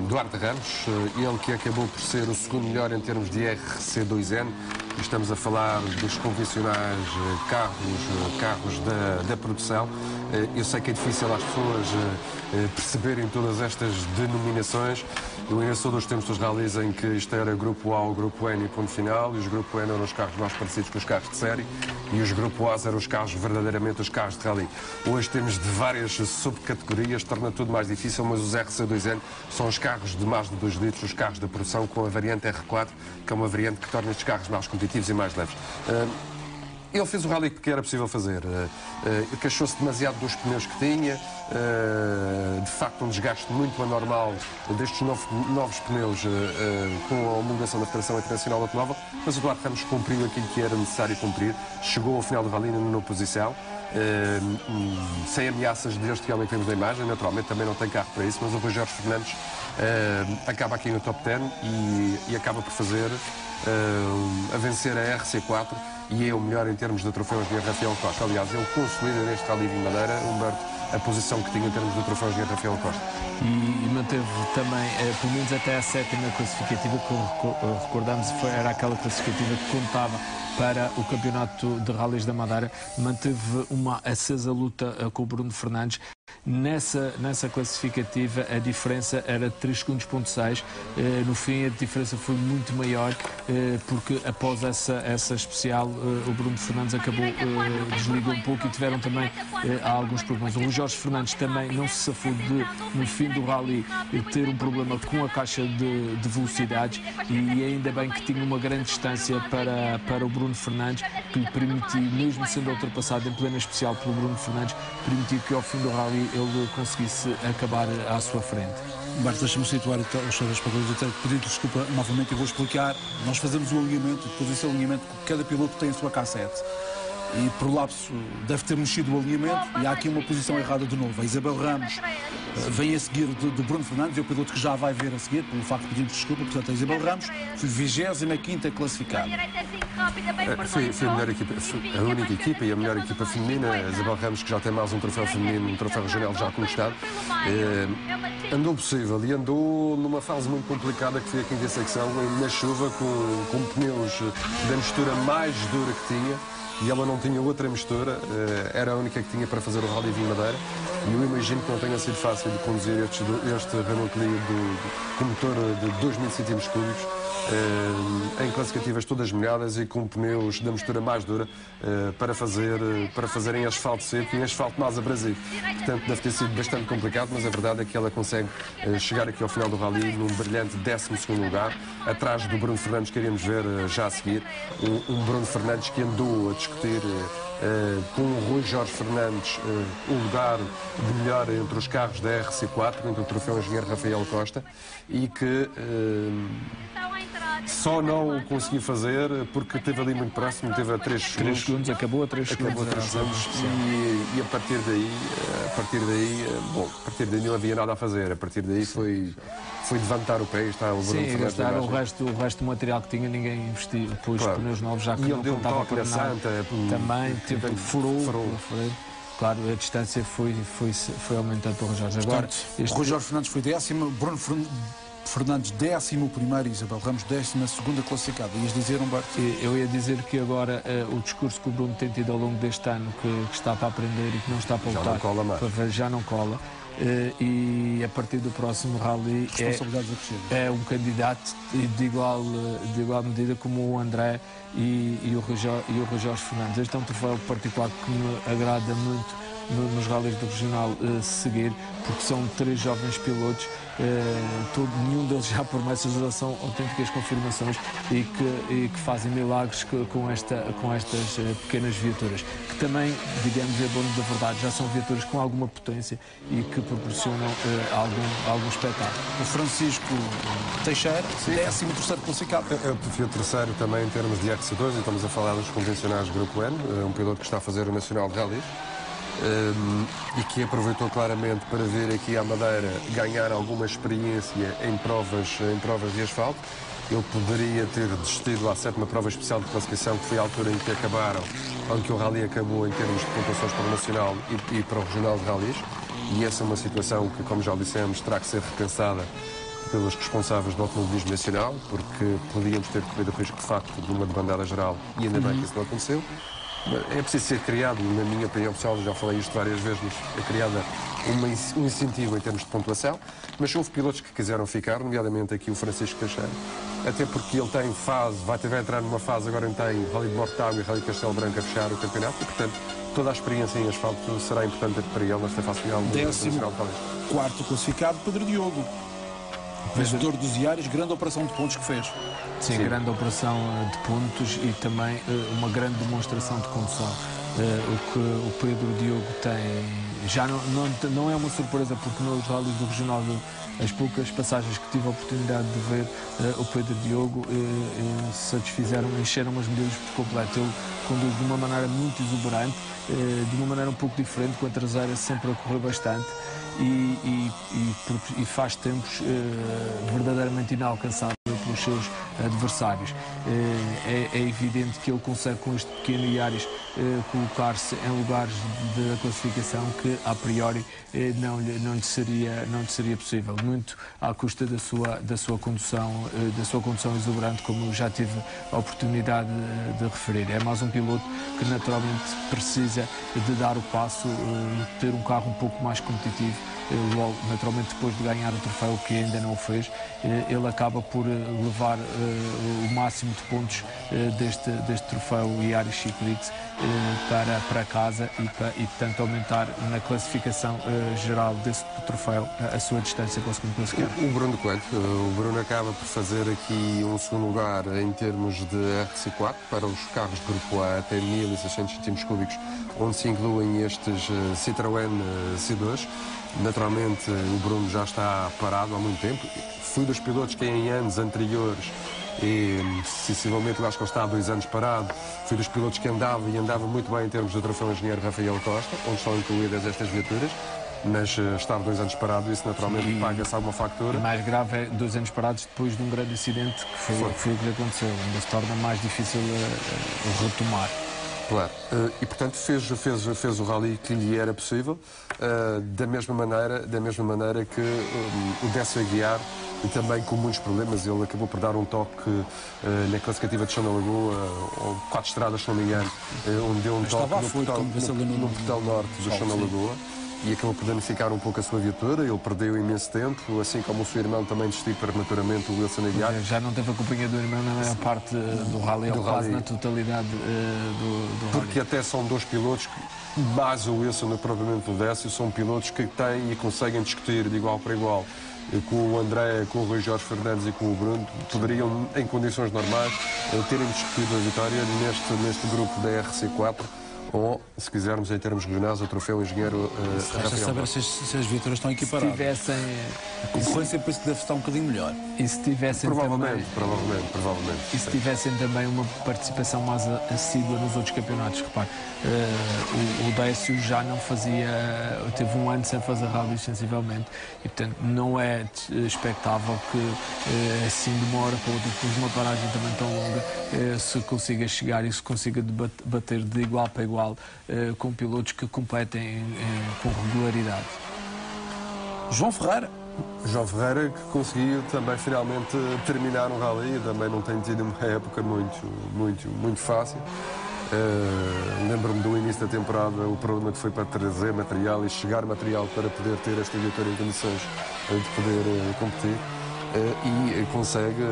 Duarte Ramos, ele que acabou por ser o 2º melhor em termos de RC2N, estamos a falar dos convencionais carros da produção. Eu sei que é difícil às pessoas perceberem todas estas denominações. Eu ainda sou dos tempos dos rallies em que isto era Grupo A ou Grupo N e ponto final, e os Grupo N eram os carros mais parecidos com os carros de série, e os Grupo A eram os carros verdadeiramente os carros de rally. Hoje temos de várias subcategorias, torna tudo mais difícil, mas os RC2N são os carros de mais de 2 litros, os carros da produção, com a variante R4, que é uma variante que torna estes carros mais competitivos e mais leves. Ele fez o rally que era possível fazer, queixou-se demasiado dos pneus que tinha, de facto um desgaste muito anormal destes novos pneus com a homologação da Federação Internacional Automóvel, mas o Duarte Ramos cumpriu aquilo que era necessário cumprir, chegou ao final do rally na 9ª posição, sem ameaças deste homem que vemos na imagem, naturalmente também não tem carro para isso, mas o Rui Jorge Fernandes acaba aqui no top 10 e acaba por fazer a vencer a RC4 e é o melhor em termos de troféus de Rafael Costa. Aliás, ele consolida neste Rally Vinho Madeira, Humberto, a posição que tinha em termos do troféu Engenheiro Rafael Costa. E manteve também, pelo menos até a 7ª classificativa, que recordamos era aquela classificativa que contava para o campeonato de rallies da Madeira, manteve uma acesa luta com o Bruno Fernandes. Nessa classificativa a diferença era 3,6 segundos. No fim a diferença foi muito maior, porque após essa especial o Bruno Fernandes acabou, desligou um pouco e tiveram também alguns problemas. O Jorge Fernandes também não se safou de, no fim do rally, ter um problema com a caixa de velocidades, e ainda bem que tinha uma grande distância para o Bruno Fernandes, que lhe permitiu, mesmo sendo ultrapassado em plena especial pelo Bruno Fernandes, permitiu que ao fim do rally ele conseguisse acabar à sua frente. Humberto, deixa-me situar os seus espectadores, até pedir desculpa novamente e vou explicar. Nós fazemos o alinhamento, depois esse alinhamento, cada piloto tem a sua K7. E por lapso deve ter mexido o alinhamento e há aqui uma posição errada de novo. A Isabel Ramos vem a seguir do Bruno Fernandes, é o piloto que já vai ver a seguir, pelo facto de pedirmos desculpa. Portanto, a Isabel Ramos foi 25ª classificada. Foi a melhor equipa, a única equipa e a melhor equipa feminina. A Isabel Ramos, que já tem mais um troféu feminino, um troféu regional já conquistado, andou possível e andou numa fase muito complicada, que foi a 5ª secção, na chuva, com pneus da mistura mais dura que tinha. E ela não tinha outra mistura, era a única que tinha para fazer o Rally Vinho Madeira, e eu imagino que não tenha sido fácil de conduzir este Renault Clio com motor de 2.000 cm3, em classificativas todas molhadas e com pneus da mistura mais dura, para fazerem asfalto seco e asfalto mais abrasivo. Portanto, deve ter sido bastante complicado, mas a verdade é que ela consegue chegar aqui ao final do Rally num brilhante 12º lugar, atrás do Bruno Fernandes, que iríamos ver já a seguir. Um Bruno Fernandes que andou a discutir com o Rui Jorge Fernandes o lugar de melhor entre os carros da RC4, entre o troféu Engenheiro Rafael Costa, e que só não o conseguiu fazer porque esteve ali muito próximo, teve a 3 segundos. Acabou a 3 segundos. E a partir daí não havia nada a fazer. A partir daí foi levantar o pé e está o Bruno Fernandes. Gastar o resto do material que tinha, ninguém investiu. Depois pneus novos, já que não contava para nada. Também furou. Claro, a distância foi aumentando para o Rui Jorge. Agora, Rui Jorge Fernandes foi 10º, Bruno Fernandes 11º e Isabel Ramos 12ª classificada. Ias dizer, Humberto? Eu ia dizer que agora o discurso que o Bruno tem tido ao longo deste ano, que está para aprender e que não está para lutar, já não cola. E a partir do próximo rally é um candidato de igual medida como o André e o Rui Jorge Fernandes. Este é um troféu particular que me agrada muito nos rallies do regional seguir, porque são 3 jovens pilotos, nenhum deles já promessas, já são autênticas confirmações e que fazem milagres com estas pequenas viaturas, que também, digamos, é bom da verdade, já são viaturas com alguma potência e que proporcionam algum espetáculo. O Francisco Teixeira, 13º classificado. Eu prefiro terceiro também em termos de RC2, e estamos a falar dos convencionais do Grupo N, um piloto que está a fazer o Nacional de Rallys. E que aproveitou claramente para vir aqui à Madeira ganhar alguma experiência em provas de asfalto. Ele poderia ter desistido à 7ª prova especial de classificação, que foi a altura em que o Rally acabou em termos de pontuações para o Nacional e para o Regional de Rallys, e essa é uma situação que, como já dissemos, terá que ser repensada pelos responsáveis do automobilismo nacional, porque podíamos ter corrido o risco de facto de uma debandada geral, e ainda bem que isso não aconteceu. É preciso ser criado, na minha opinião pessoal, já falei isto várias vezes, mas é criada um incentivo em termos de pontuação, mas houve pilotos que quiseram ficar, nomeadamente aqui o Francisco Teixeira, até porque ele tem vai entrar numa fase agora em que tem Rally de Mortágua e Rally Castelo Branco a fechar o campeonato, e portanto toda a experiência em asfalto será importante para ele nesta fase final do Nacional de Rallys. 4º classificado, Pedro Diogo, vencedor dos diários, grande operação de pontos que fez. Sim, grande operação de pontos e também uma grande demonstração de condução. O que o Pedro Diogo tem já não é uma surpresa, porque nos rallies do regional, as poucas passagens que tive a oportunidade de ver, o Pedro Diogo satisfizeram, encheram as medidas por completo. Ele conduz de uma maneira muito exuberante, de uma maneira um pouco diferente, com a traseira sempre a correr bastante e faz tempos verdadeiramente inalcançáveis pelos seus adversários. É evidente que ele consegue, com este pequeno Yaris, colocar-se em lugares de classificação que a priori não lhe seria possível, muito à custa da sua condução exuberante, como já tive a oportunidade de referir. É mais um piloto que naturalmente precisa de dar o passo, ter um carro um pouco mais competitivo. Logo, naturalmente, depois de ganhar o troféu, que ainda não o fez, ele acaba por levar o máximo de pontos deste troféu Yaris Chiclete para casa e portanto aumentar na classificação geral desse troféu a sua distância para o segundo classificado. O Bruno Coelho, o Bruno acaba por fazer aqui um segundo lugar em termos de RC4 para os carros de grupo A até 1600 cm3, onde se incluem estes Citroën C2. Naturalmente, o Bruno já está parado há muito tempo. Fui dos pilotos que em anos anteriores, e sensivelmente acho que ele está há 2 anos parado, fui dos pilotos que andava muito bem em termos do troféu engenheiro Rafael Costa, onde estão incluídas estas viaturas. Mas estar 2 anos parado, isso naturalmente paga-se alguma factura. O mais grave é 2 anos parados depois de um grande acidente que foi o que aconteceu, ainda se torna mais difícil retomar. Claro, e portanto fez o rally que lhe era possível, da mesma maneira que o Décio Aguiar, também com muitos problemas, ele acabou por dar um toque na classificativa de Chão da Lagoa, ou 4 estradas, se não me engano, onde deu um toque no portão norte do Chão da Lagoa. E acabou por danificar um pouco a sua viatura, ele perdeu imenso tempo, assim como o seu irmão também desistiu prematuramente, o Wilson Aguiar. Já não teve a companhia do irmão na maior parte do rally, ou quase na totalidade do rally. Porque até são 2 pilotos, mais o Wilson propriamente o Décio, são pilotos que têm e conseguem discutir de igual para igual com o André, com o Rui Jorge Fernandes e com o Bruno, poderiam, em condições normais, terem discutido a vitória neste grupo da RC4. Ou, se quisermos, em termos regionais, o troféu engenheiro Rafael. Saber se as viaturas estão equiparadas. A concorrência por isso deve estar um bocadinho melhor. E se tivessem provavelmente. E se tivessem também uma participação mais assídua nos outros campeonatos, repare, o Décio já não fazia, teve um ano sem fazer rally sensivelmente, e portanto não é expectável que assim de uma hora para outra, depois de uma paragem também tão longa, se consiga chegar e se consiga bater de igual para igual com pilotos que competem com regularidade. João Ferreira, que conseguiu também finalmente terminar um rally, também não tem tido uma época muito fácil. Lembro-me do início da temporada, o problema que foi para trazer material e chegar material para poder ter esta vitória em condições de poder competir. E consegue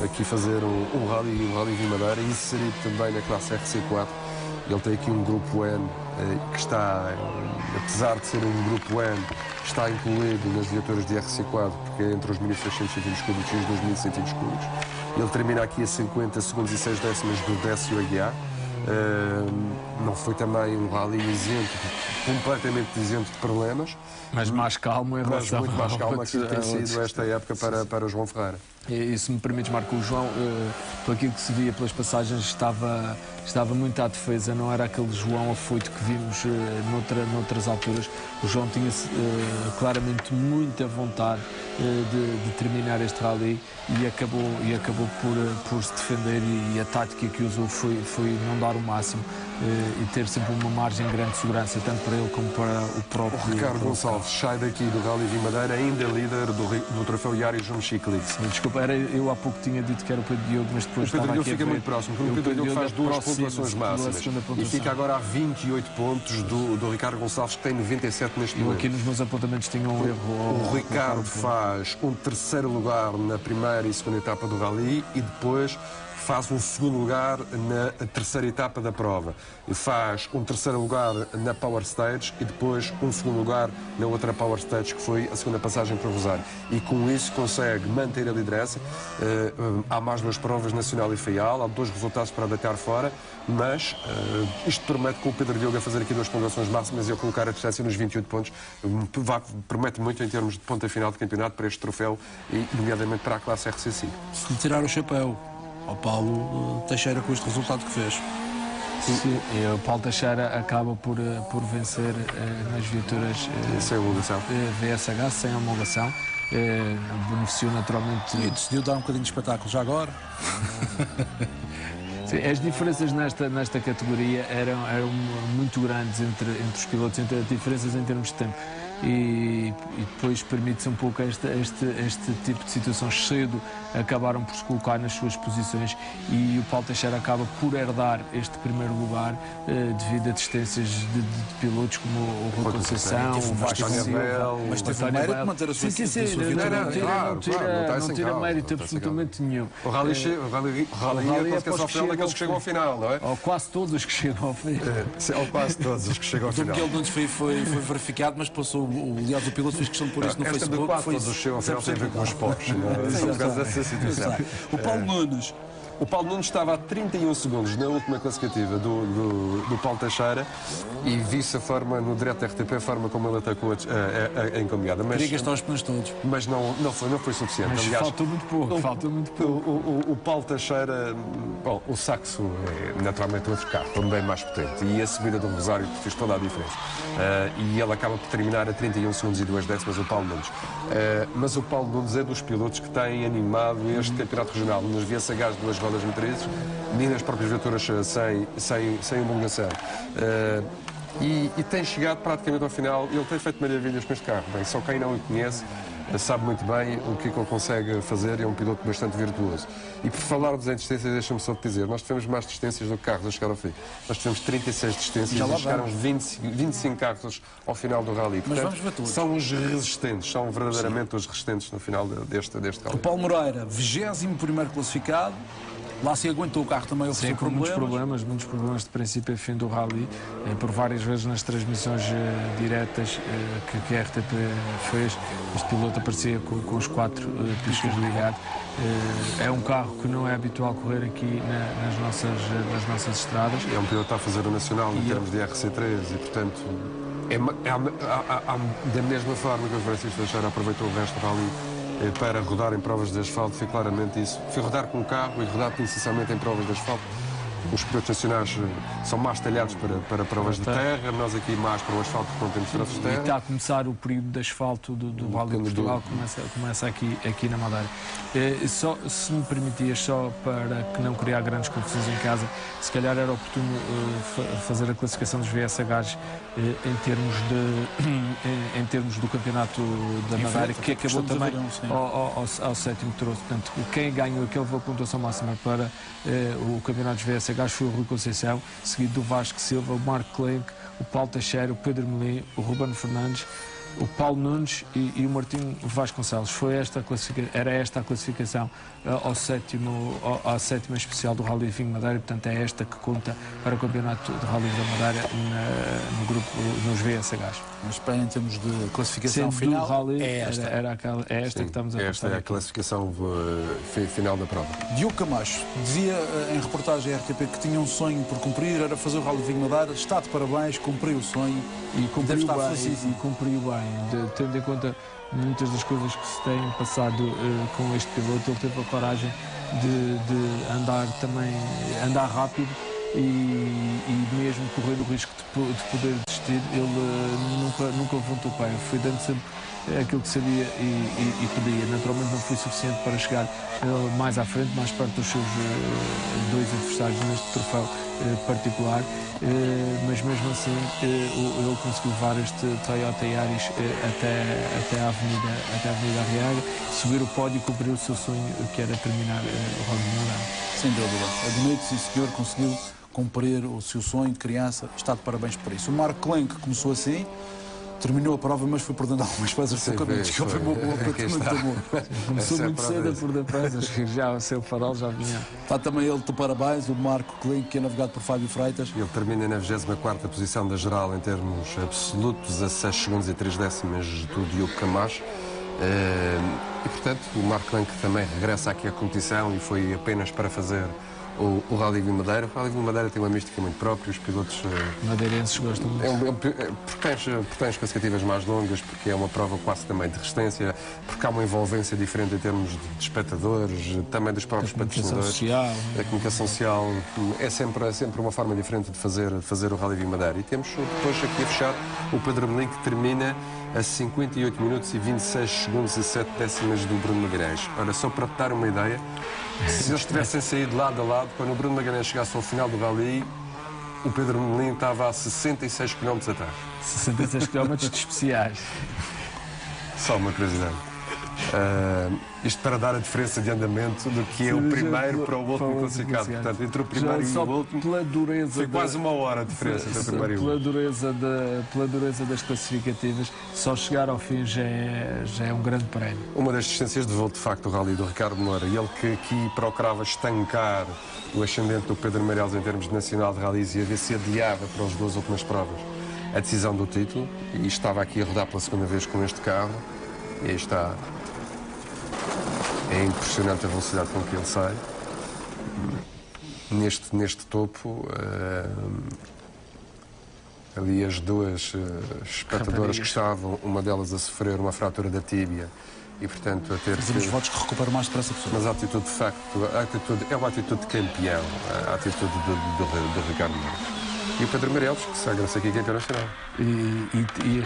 aqui fazer um rally de Madeira, inserido também na classe RC4. Ele tem aqui um grupo N que está, apesar de ser um grupo N, está incluído nas viaturas de RC4, porque é entre os 1600 cm3 e os 2100 cm3. Ele termina aqui a 50 segundos e 6 décimas do Décio Aguiar. Não foi também um rally completamente isento de problemas. Mas mais calmo em relação muito mais calmo que tem sido esta época para o João Ferreira. E se me permites, Marco, o João, por aquilo que se via pelas passagens, estava muito à defesa, não era aquele João afoito que vimos noutras alturas. O João tinha claramente muita vontade de terminar este rally e acabou por se defender, e a tática que usou foi não dar o máximo e ter sempre uma margem grande de segurança, tanto para ele como para o próprio... O Ricardo Gonçalves sai daqui do Rally de Madeira ainda líder do troféu Yaris Chiclete. Desculpa, eu há pouco tinha dito que era o Pedro Diogo, mas depois o Pedro Diogo fica muito próximo, porque o Pedro Diogo faz 2 pontuações máximas e fica agora a 28 pontos do Ricardo Gonçalves, que tem 97 neste momento. Eu aqui nos meus apontamentos tinha um erro. O Ricardo faz um 3º lugar na primeira e 2ª etapa do Rally e depois faz um 2º lugar na 3ª etapa da prova. E faz um 3º lugar na Power Stage e depois um 2º lugar na outra Power Stage, que foi a 2ª passagem para o Rosário. E com isso consegue manter a liderança. Há mais 2 provas, Nacional e Faial, há 2 resultados para deitar fora, mas isto promete, com o Pedro Diogo a fazer aqui 2 pontuações máximas e a colocar a distância nos 28 pontos, promete muito em termos de ponta final de campeonato para este troféu e nomeadamente para a classe RC5. Se lhe tirar o chapéu ao Paulo Teixeira com este resultado que fez. Sim, o Paulo Teixeira acaba por vencer nas viaturas sem homologação. VSH, sem homologação. Beneficiou naturalmente. E decidiu dar um bocadinho de espetáculo já agora. Sim, as diferenças nesta categoria eram muito grandes entre os pilotos, entre as diferenças em termos de tempo. E depois permite-se um pouco este tipo de situações. Cedo acabaram por se colocar nas suas posições e o Paulo Teixeira acaba por herdar este primeiro lugar devido a distâncias de pilotos como o Rui Conceição, o Vasco Silva. Mas teve o mérito de manter a sua vitória. Não tira mérito absolutamente nenhum. O Rally é classificação final daqueles que chegam ao final, não é? Ou quase todos os que chegam ao final. Ou quase todos os que chegam ao final. O Miguel Nunes foi verificado, mas passou. Aliás, o piloto fez questão de pôr isso no Facebook. Quase todos os que chegam ao final têm a ver com os Porsche. Por causa dessa situação. O Paulo Nunes. O Paulo Nunes estava a 31 segundos na última classificativa do Paulo Teixeira e vi-se a forma, no direto RTP, a forma como ele atacou a encaminhada. Queria gastar os pneus todos. Mas não foi suficiente. Mas aliás, faltou muito pouco. O Paulo Teixeira, bom, o Saxo é naturalmente outro carro, também mais potente. E a subida do Rosário fez toda a diferença. E ele acaba por terminar a 31 segundos e 2 décimas, o Paulo Nunes. Mas o Paulo Nunes é dos pilotos que têm animado este campeonato regional. Nos VSHs duas rodas matrizes, nem nas próprias viaturas sem homologação. E tem chegado praticamente ao final. Ele tem feito maravilhas com este carro. Bem, só quem não o conhece sabe muito bem o que ele consegue fazer. É um piloto bastante virtuoso. E por falarmos em distâncias, deixa-me só dizer, nós tivemos mais distâncias do que carros a chegar ao fim. Nós tivemos 36 distâncias e chegaram 25 carros ao final do rally. Portanto, são os resistentes, são verdadeiramente os resistentes no final deste rally. O Paulo Moreira, 21º classificado. Lá se aguentou o carro também, ofereceu muitos problemas de princípio a fim do rally, por várias vezes nas transmissões diretas que a RTP fez, este piloto aparecia com os 4 piscas ligados. É um carro que não é habitual correr aqui nas nossas estradas. É um piloto a fazer o nacional em termos de RC3 e, portanto, da mesma forma que o Francisco Teixeira aproveitou o resto do rally para rodar em provas de asfalto, foi claramente isso. Foi rodar com o carro e rodar essencialmente em provas de asfalto. Os pilotos nacionais são mais talhados para provas de terra, nós aqui mais para o asfalto, porque não temos traços de terra. E está a começar o período de asfalto do Rally de Portugal, começa aqui na Madeira. Só, se me permitias, só para que não criar grandes confusões em casa, se calhar era oportuno fazer a classificação dos VSHs em termos do campeonato da Madeira, que acabou também ao 7º troço. Portanto, quem ganhou aquele a pontuação máxima para o campeonato dos VSHs foi o Rui Conceição, seguido do Vasco Silva, o Marco Klenk, o Paulo Teixeira, o Pedro Melim, o Ruben Fernandes, o Paulo Nunes e o Martim Vasconcelos. Era esta a classificação à sétima especial do Rally Vinho Madeira, portanto é esta que conta para o campeonato de Rally da Madeira no grupo, nos VSHs. Mas para em termos de classificação final, rally, é esta. É esta que estamos a passar. Esta é a classificação final da prova. Diogo Camacho dizia em reportagem à RTP que tinha um sonho por cumprir, era fazer o Rally Vinho Madeira. Está de parabéns, cumpriu o sonho e cumpriu bem. Tendo em conta muitas das coisas que se têm passado com este piloto, ele teve a coragem de andar rápido e mesmo correndo o risco de poder desistir, ele nunca levantou o pé, foi dando sempre aquilo que sabia e podia. Naturalmente não foi suficiente para chegar mais à frente, mais perto dos seus 2 adversários neste troféu particular, mas mesmo assim ele conseguiu levar este Toyota Yaris até a Avenida Arriaga, subir o pódio e cumprir o seu sonho, que era terminar o Rally de Madeira. Sem dúvida, admito, sim senhor, conseguiu cumprir o seu sonho de criança, está de parabéns por isso. O Marco Klenk começou assim, terminou a prova, mas foi perdendo algumas peças pelo caminho, que ele foi muito bom. Começou muito cedo a perder peças, já o seu farol já vinha. Está também ele de parabéns, o Marco Klenk, que é navegado por Fábio Freitas. Ele termina na 24ª posição da geral em termos absolutos, a 6 segundos e 3 décimas do Diogo Camacho. E, portanto, o Marco Klenk também regressa aqui à competição e foi apenas para fazer o Rally Vinho Madeira. O Rally Vinho Madeira tem uma mística muito própria, os pilotos madeirenses gostam muito. Porque tem as classificativas mais longas, porque é uma prova quase também de resistência, porque há uma envolvência diferente em termos de espectadores, também dos próprios patrocinadores. A comunicação social é sempre uma forma diferente de fazer o Rally Vinho Madeira. E temos depois aqui a fechar o Pedro Melim, que termina a 58 minutos e 26 segundos e 7 décimas do Bruno Magalhães. Ora, só para te dar uma ideia, Se eles tivessem saído lado a lado, quando o Bruno Magalhães chegasse ao final do rally, o Pedro Melim estava a 66 km atrás. 66 km de especiais. Só uma curiosidade. Isto para dar a diferença de andamento do que é o primeiro para o último classificado. Portanto, entre o primeiro e o último, pela dureza foi quase uma hora de diferença entre o primeiro e o último. Pela dureza das classificativas, só chegar ao fim já é um grande prémio. Uma das distâncias de voo, de facto, do rally do Ricardo Moura, ele que aqui procurava estancar o ascendente do Pedro Meireles em termos de nacional de rallies e a ver se adiava para as duas últimas provas a decisão do título, e estava aqui a rodar pela segunda vez com este carro, e aí está. É impressionante a velocidade com que ele sai. Neste topo, ali as duas espectadoras que estavam, uma delas a sofrer uma fratura da tíbia e, portanto, a ter... Fazemos votos que recupere mais depressa possível. Mas a atitude, de facto, é uma atitude de campeão, a atitude do Ricardo Moura. E o Pedro Meireles, que sagra-se aqui campeão nacional. E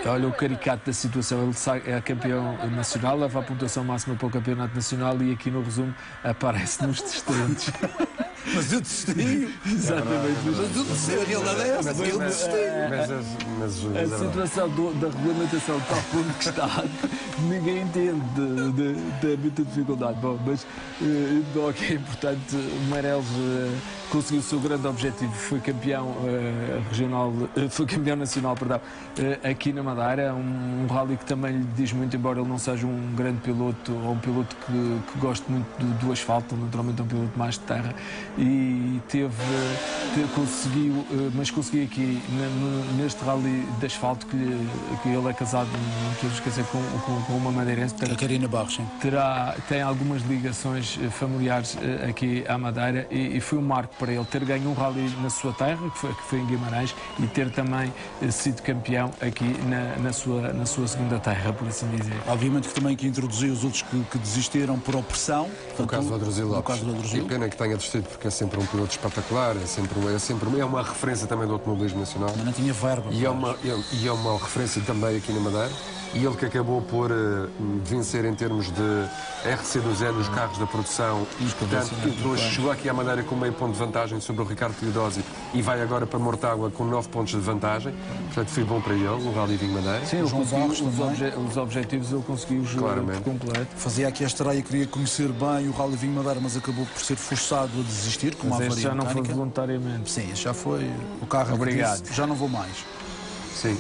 olha o caricato da situação, ele é campeão nacional, leva a pontuação máxima para o campeonato nacional e aqui no resumo aparece nos distritos. Mas eu desisti. Exatamente. Mas eu desisti. A realidade é essa. Eu desisti. A situação da regulamentação está ao ponto que está, ninguém entende da muita dificuldade. Bom, mas o que é importante, o Meireles conseguiu o seu grande objetivo, foi campeão regional, foi campeão nacional, perdão, aqui na Madeira, um rally que também lhe diz muito, embora ele não seja um grande piloto, ou um piloto que goste muito do asfalto, naturalmente é um piloto mais de terra, e conseguiu aqui neste rally de asfalto, que ele é casado, não podemos esquecer, com uma madeirense, a Karina Barros, sim. Tem algumas ligações familiares aqui à Madeira, e foi um marco para ele ter ganho um rally na sua terra, que foi em Guimarães, e ter também sido campeão aqui na sua segunda terra, por assim dizer. Obviamente que também que introduziu os outros que desistiram por opressão. No caso do Adrosil Lopes. E pena que tenha desistido, porque é sempre um piloto espetacular, é uma referência também do automobilismo nacional. Mas não tinha verba. E é uma referência também aqui na Madeira. E ele que acabou por vencer em termos de RC2E nos carros da produção e, portanto, chegou aqui à Madeira com meio ponto de vantagem sobre o Ricardo Teodósio e vai agora para Mortágua com 9 pontos de vantagem. Portanto, foi bom para ele, o Rally Vinho Madeira. Sim, os objetivos ele conseguiu por completo. Fazia aqui a estreia, queria conhecer bem o Rally Vinho Madeira, mas acabou por ser forçado a desistir, como a avaria já não mecânica. Foi voluntariamente. Sim, já foi. O carro obrigado. Disse, já não vou mais. Sim,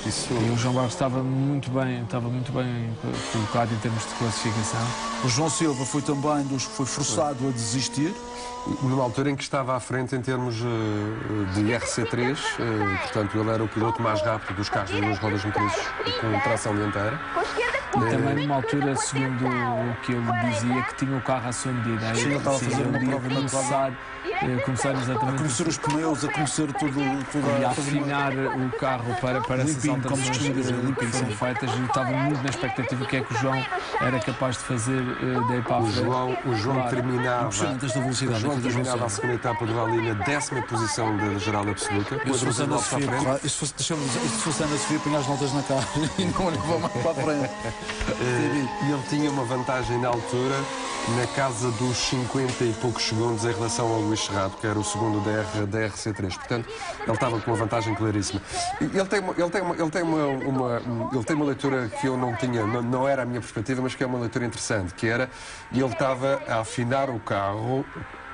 isso... E o João Barros estava muito bem colocado em termos de classificação. O João Silva foi também foi forçado a desistir. Numa altura em que estava à frente em termos de RC3, portanto ele era o piloto mais rápido dos carros de duas rodas motrizes com tração dianteira. E também numa altura, segundo o que ele dizia, que tinha o carro à sua medida. Sim, ele estava a fazer uma prova começar exatamente a conhecer os pneus, a conhecer tudo e a afinar o carro para essas alterações que foram feitas, e estava muito na expectativa do que é que o João era capaz de fazer daí para a frente. O João terminava a segunda etapa do rally na 10ª posição da geral absoluta. Se fosse Ana Sofia, punha as notas na cara e não levava mais para a frente. E ele tinha uma vantagem na altura na casa dos 50 e poucos segundos em relação ao Luís Cerrado, que era o segundo da RC3. Portanto, ele estava com uma vantagem claríssima. Ele tem uma leitura que eu não tinha, não era a minha perspectiva, mas que é uma leitura interessante, que era, ele estava a afinar o carro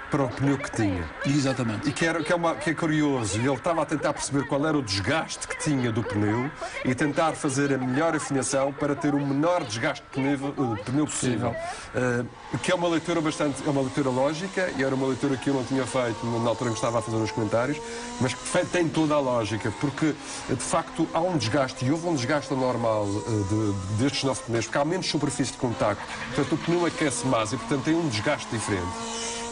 para o pneu que tinha. Exatamente. E que é curioso. Ele estava a tentar perceber qual era o desgaste que tinha do pneu e tentar fazer a melhor afinação para ter o menor desgaste de pneu possível. Que é uma leitura é uma leitura lógica, e era uma leitura que eu não tinha feito na altura em que estava a fazer os comentários, mas que tem toda a lógica, porque de facto há um desgaste, e houve um desgaste anormal destes 9 pneus, porque há menos superfície de contacto, portanto o pneu aquece mais e portanto tem um desgaste diferente.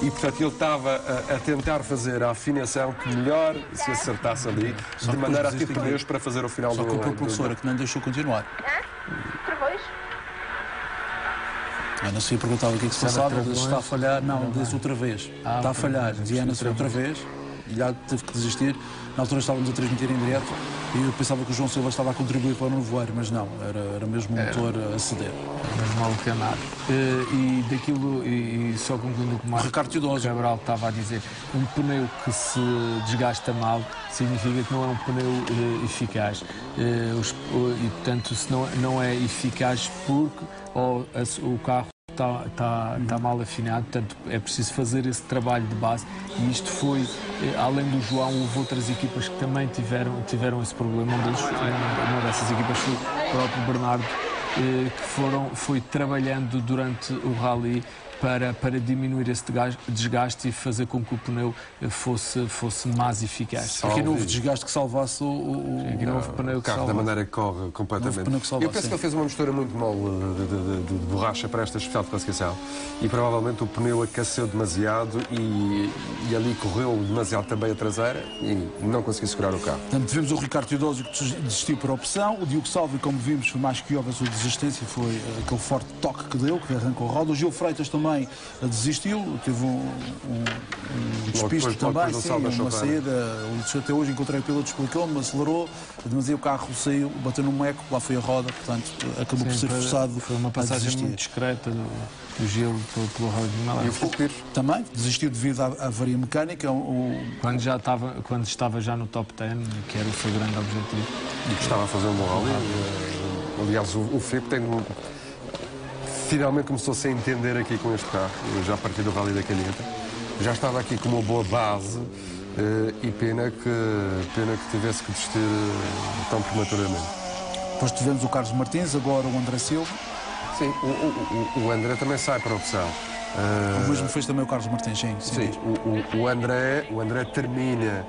E, portanto, ele estava a tentar fazer a afinação que melhor se acertasse ali, de maneira a ter pneus para fazer o final do... Só que a propulsora que não deixou continuar. A Ana Sofia perguntava o que é que se passava, se está a falhar. Não, diz outra vez. Está a falhar. Dizia a Ana Sofia outra vez, e já teve que desistir. Na altura estávamos a transmitir em direto. E eu pensava que o João Silva estava a contribuir para o nevoeiro, mas não, era mesmo o motor a ceder. Mas mal queimado. E daquilo, e só concluindo o que o Ricardo Cabral estava a dizer, um pneu que se desgasta mal significa que não é um pneu eficaz. E portanto, se não é eficaz porque o carro está mal afinado, portanto é preciso fazer esse trabalho de base, e isto foi, além do João, houve outras equipas que também tiveram esse problema. Uma dessas equipas foi o próprio Bernardo, que foi trabalhando durante o rally para diminuir esse desgaste e fazer com que o pneu fosse mais eficaz. Aqui não houve desgaste que salvasse o carro da maneira que corre completamente. Eu penso que ele fez uma mistura muito mole de borracha para esta especial de classificação e provavelmente o pneu aqueceu demasiado e ali correu demasiado também a traseira e não conseguiu segurar o carro. Portanto, tivemos o Ricardo Teodósio que desistiu por opção, o Diogo Salvi, como vimos, foi mais que óbvio a sua desistência, foi aquele forte toque que deu, que arrancou a roda. O Gil Freitas também desistiu, teve um despiste também, sim, uma saída. Até hoje encontrei o piloto, explicou-me, acelerou, demasiado o carro saiu, bateu num eco, lá foi a roda, portanto acabou por ser forçado. Foi uma passagem muito discreta do Gil pelo Rally de Himalaya. E o Filipe também desistiu devido à avaria mecânica. Quando estava já no top 10, que era o seu grande objetivo. E que estava a fazer um bom rally. Aliás, o Filipe finalmente começou-se a entender aqui com este carro, já a partir do Rally da Calheta. Já estava aqui com uma boa base e pena que tivesse que desistir tão prematuramente. Depois tivemos o Carlos Martins, agora o André Silva. Sim, o André também sai para a opção. O mesmo fez também o Carlos Martins, sim. O André termina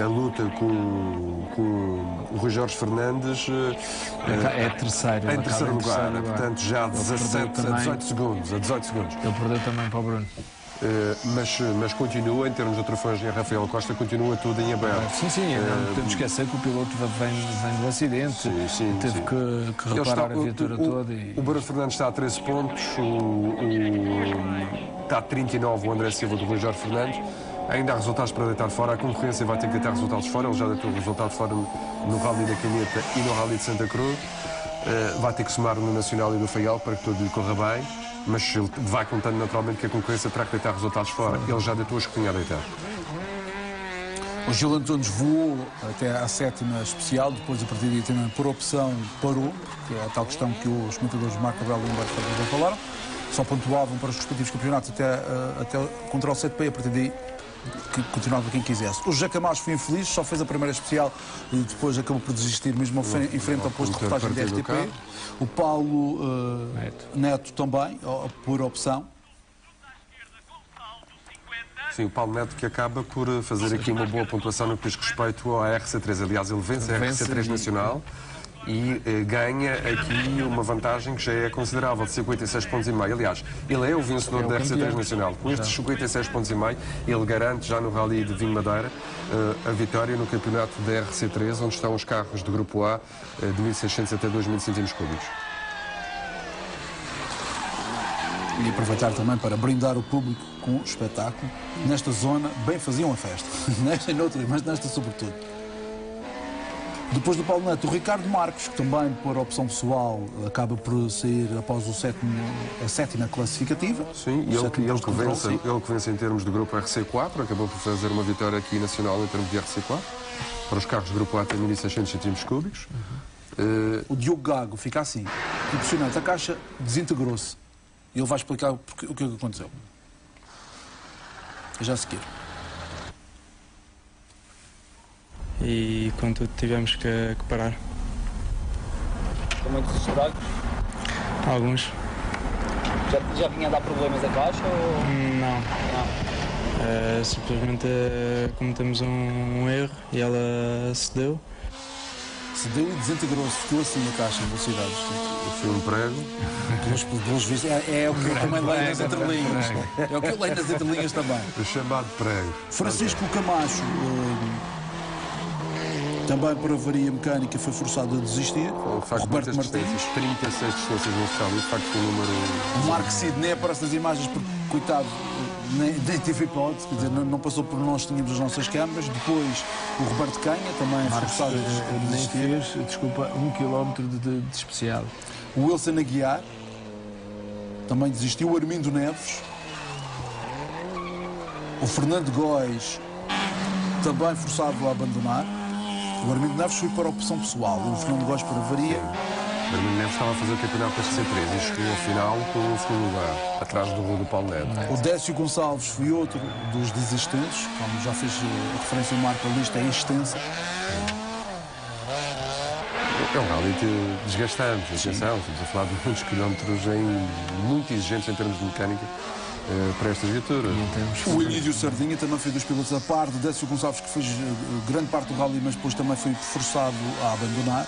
a luta com o Rui Jorge Fernandes é terceiro. Em terceiro lugar, portanto já a 18 segundos. Ele perdeu também para o Bruno. Mas continua, em termos de troféus de Rafael Costa, continua tudo em aberto. Sim, não podemos esquecer que o piloto vem do acidente, teve que reparar a viatura toda. O Bruno Fernandes está a 13 pontos, está a 39 o André Silva do Rui Jorge Fernandes. Ainda há resultados para deitar fora, a concorrência vai ter que deitar resultados fora, ele já deitou resultados fora no Rally da Canheta e no Rally de Santa Cruz. Vai ter que somar no Nacional e no Faial para que tudo lhe corra bem, mas ele vai contando naturalmente que a concorrência terá que deitar resultados fora. Ele já deitou as que tinha a deitar. O Gil Antunes voou até à 7ª especial, depois a partir daí também por opção parou, que é a tal questão que os comentadores Marco Cabral e Humberto já falaram, só pontuavam para os respectivos campeonatos até o Control 7P, a partir daí que continuava quem quisesse. O José Camacho foi infeliz, só fez a primeira especial e depois acabou por desistir mesmo em frente ao posto de reportagem da RTP. O Paulo Neto também, por opção. Sim, o Paulo Neto que acaba por fazer aqui uma boa pontuação no que diz respeito à RC3. Aliás, ele vence a RC3 Nacional e ganha aqui uma vantagem que já é considerável, de 56,5 pontos. Aliás, ele é o vencedor da RC3 Nacional. Com estes 56,5 pontos, ele garante já no Rally de Vinho Madeira a vitória no campeonato da RC3, onde estão os carros do Grupo A de 1.600 até 2.000 cm3. E aproveitar também para brindar o público com o espetáculo. Nesta zona, bem faziam a festa. Nesta e noutras, mas nesta sobretudo. Depois do Paulo Neto, o Ricardo Marques, que também, por opção pessoal, acaba por sair após a 7ª classificativa. Sim, e ele que vence em termos de grupo RC4, acabou por fazer uma vitória aqui nacional em termos de RC4. Para os carros de grupo A tem 1.600 cm3. O Diogo Gago fica assim. Impressionante, a caixa desintegrou-se. E ele vai explicar o que aconteceu. Já a seguir. E contudo tivemos que parar. Estão muito estourados? Alguns. Já vinha a dar problemas a caixa ou...? Não. Simplesmente cometemos um erro e ela cedeu. Cedeu e desintegrou-se, ficou assim a caixa de velocidades. Foi um prego. Pelos vistos, é o que eu também leio nas entrelinhas. É o que eu leio nas entrelinhas também. O chamado prego. Francisco Camacho Também por avaria mecânica foi forçado a desistir. O Roberto Martins. 36 distâncias no total, e de facto foi um número... O Mark Sidney aparece nas imagens porque, coitado, nem teve hipótese, quer dizer, não passou por nós, tínhamos as nossas câmaras. Depois o Roberto Canha, também forçado a desistir. Nem fez, desculpa, 1 km de especial. O Wilson Aguiar também desistiu. O Armindo Neves. O Fernando Góis também forçado a abandonar. O Armindo Neves foi para a opção pessoal. O Fernando Góis para avaria. O Armindo Neves estava a fazer o campeonato da C3 e chegou ao final com o segundo lugar, atrás do Paulo Neto. O Décio Gonçalves foi outro dos desistentes, como já fez a referência ao Marco, a lista é extensa. É um rally desgastante, atenção, estamos a falar de muitos quilómetros muito exigentes em termos de mecânica para estas viaturas. O Emílio Sardinha também foi dos pilotos a par do Décio Gonçalves, que fez grande parte do rally, mas depois também foi forçado a abandonar.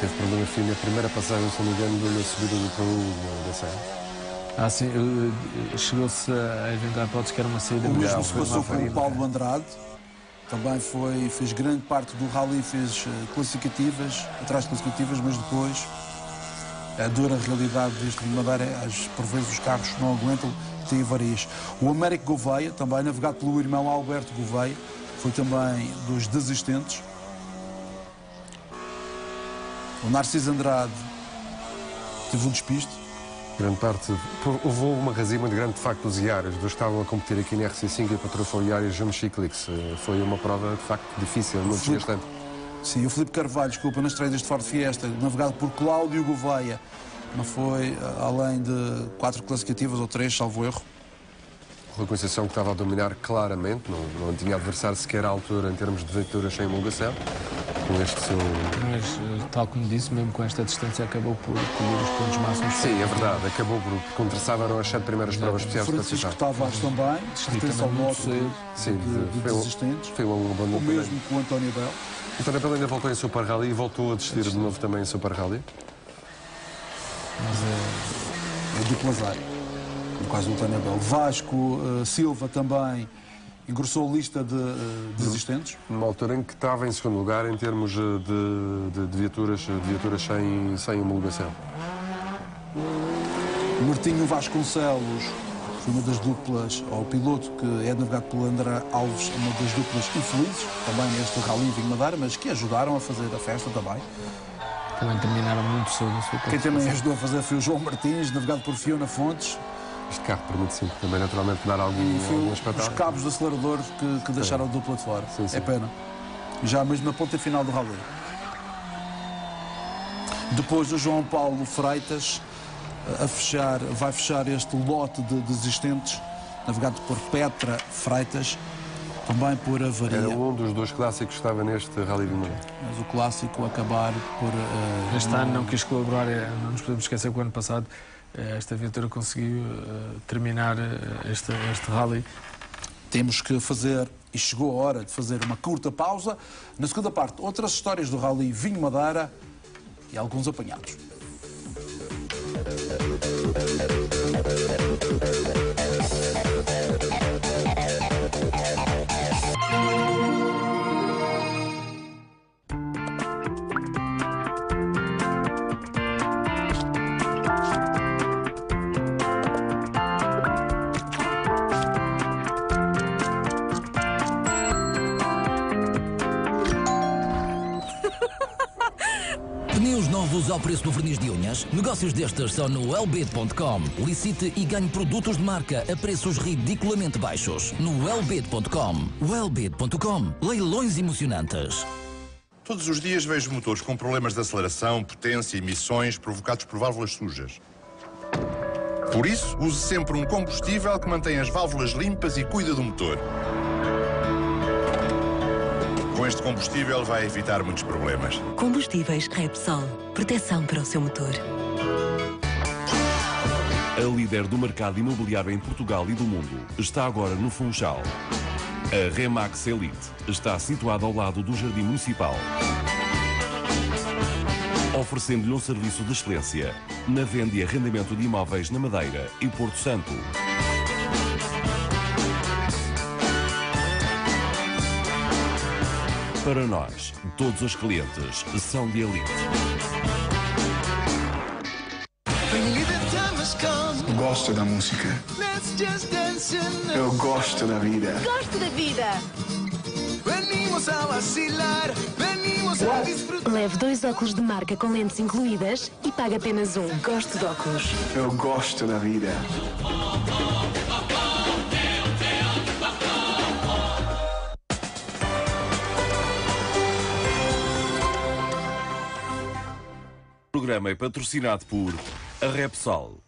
Teve problema fim na primeira passagem, se não me engano, na subida do P1 da Serra. Sim, chegou-se a inventar hipóteses que era uma saída O melhor. mesmo se passou com o Paulo Andrade. Também fez grande parte do rally, fez classificativas, atrás de classificativas, mas depois a dura realidade deste Vinho Madeira, por vezes os carros não aguentam, têm avarias. O Américo Gouveia, também navegado pelo irmão Alberto Gouveia, foi também dos desistentes. O Narciso Andrade teve um despiste. Grande parte, houve uma razão muito grande de facto dos Iares, dos que estavam a competir aqui na RC5 e patrocou o Iares Jumbo Chiclix. Foi uma prova de facto difícil, muito desgastante. Sim, o Filipe Carvalho, desculpa, nas estreias deste Ford Fiesta, navegado por Cláudio Gouveia, não foi além de 4 classificativas ou 3, salvo erro. Rui Conceição que estava a dominar claramente, não tinha adversário sequer à altura em termos de viaturas sem homologação. Com este seu... Mas, tal como disse, mesmo com esta distância, acabou por colher os pontos máximos. Sim, é verdade, acabou por contraçavam as 7 primeiras provas especiais. Francisco Tavares também, desistência ao lote de desistentes. Foi um bom o mesmo com o António Bell. António Bell ainda voltou em Super Rally e voltou a desistir de novo também em Super Rally. Mas é duplo azar, no caso do António Bell. Vasco Silva também engrossou a lista de desistentes. Numa altura em que estava em segundo lugar em termos de viaturas sem homologação. Martinho Vasconcelos foi uma das duplas, ou o piloto que é navegado pelo André Alves, uma das duplas infelizes, também neste Rally Vinho Madeira, mas que ajudaram a fazer a festa também. Também terminaram muito cedo a sua Quem também ajudou a fazer foi o João Martins, navegado por Fiona Fontes. Este carro permite sim, também naturalmente dar algum espetáculo. Os cabos do acelerador que deixaram a dupla de fora. Sim, sim. É pena. Já mesmo na ponta final do rally. Depois o João Paulo Freitas vai fechar este lote de desistentes, navegado por Petra Freitas, também por avaria. Era um dos 2 clássicos que estava neste Rally de Madeira. Mas o clássico acabar por... Este ano não quis colaborar, não nos podemos esquecer que o ano passado esta viatura conseguiu terminar este rally. Temos que fazer, e chegou a hora de fazer uma curta pausa. Na segunda parte, outras histórias do Rally Vinho Madeira e alguns apanhados. Pneus novos ao preço do verniz de unhas? Negócios destes só no wellbid.com. Licite e ganhe produtos de marca a preços ridiculamente baixos. No wellbid.com. Wellbid.com. Leilões emocionantes. Todos os dias vejo motores com problemas de aceleração, potência e emissões provocados por válvulas sujas. Por isso, use sempre um combustível que mantém as válvulas limpas e cuida do motor. Com este combustível vai evitar muitos problemas. Combustíveis Repsol. Proteção para o seu motor. A líder do mercado imobiliário em Portugal e do mundo está agora no Funchal. A Remax Elite está situada ao lado do Jardim Municipal, oferecendo-lhe um serviço de excelência na venda e arrendamento de imóveis na Madeira e Porto Santo. Para nós, todos os clientes são de elite. Gosto da música. Eu gosto da vida. Gosto da vida. Leve 2 óculos de marca com lentes incluídas e pague apenas um. Gosto de óculos. Eu gosto da vida. O programa é patrocinado por a Repsol.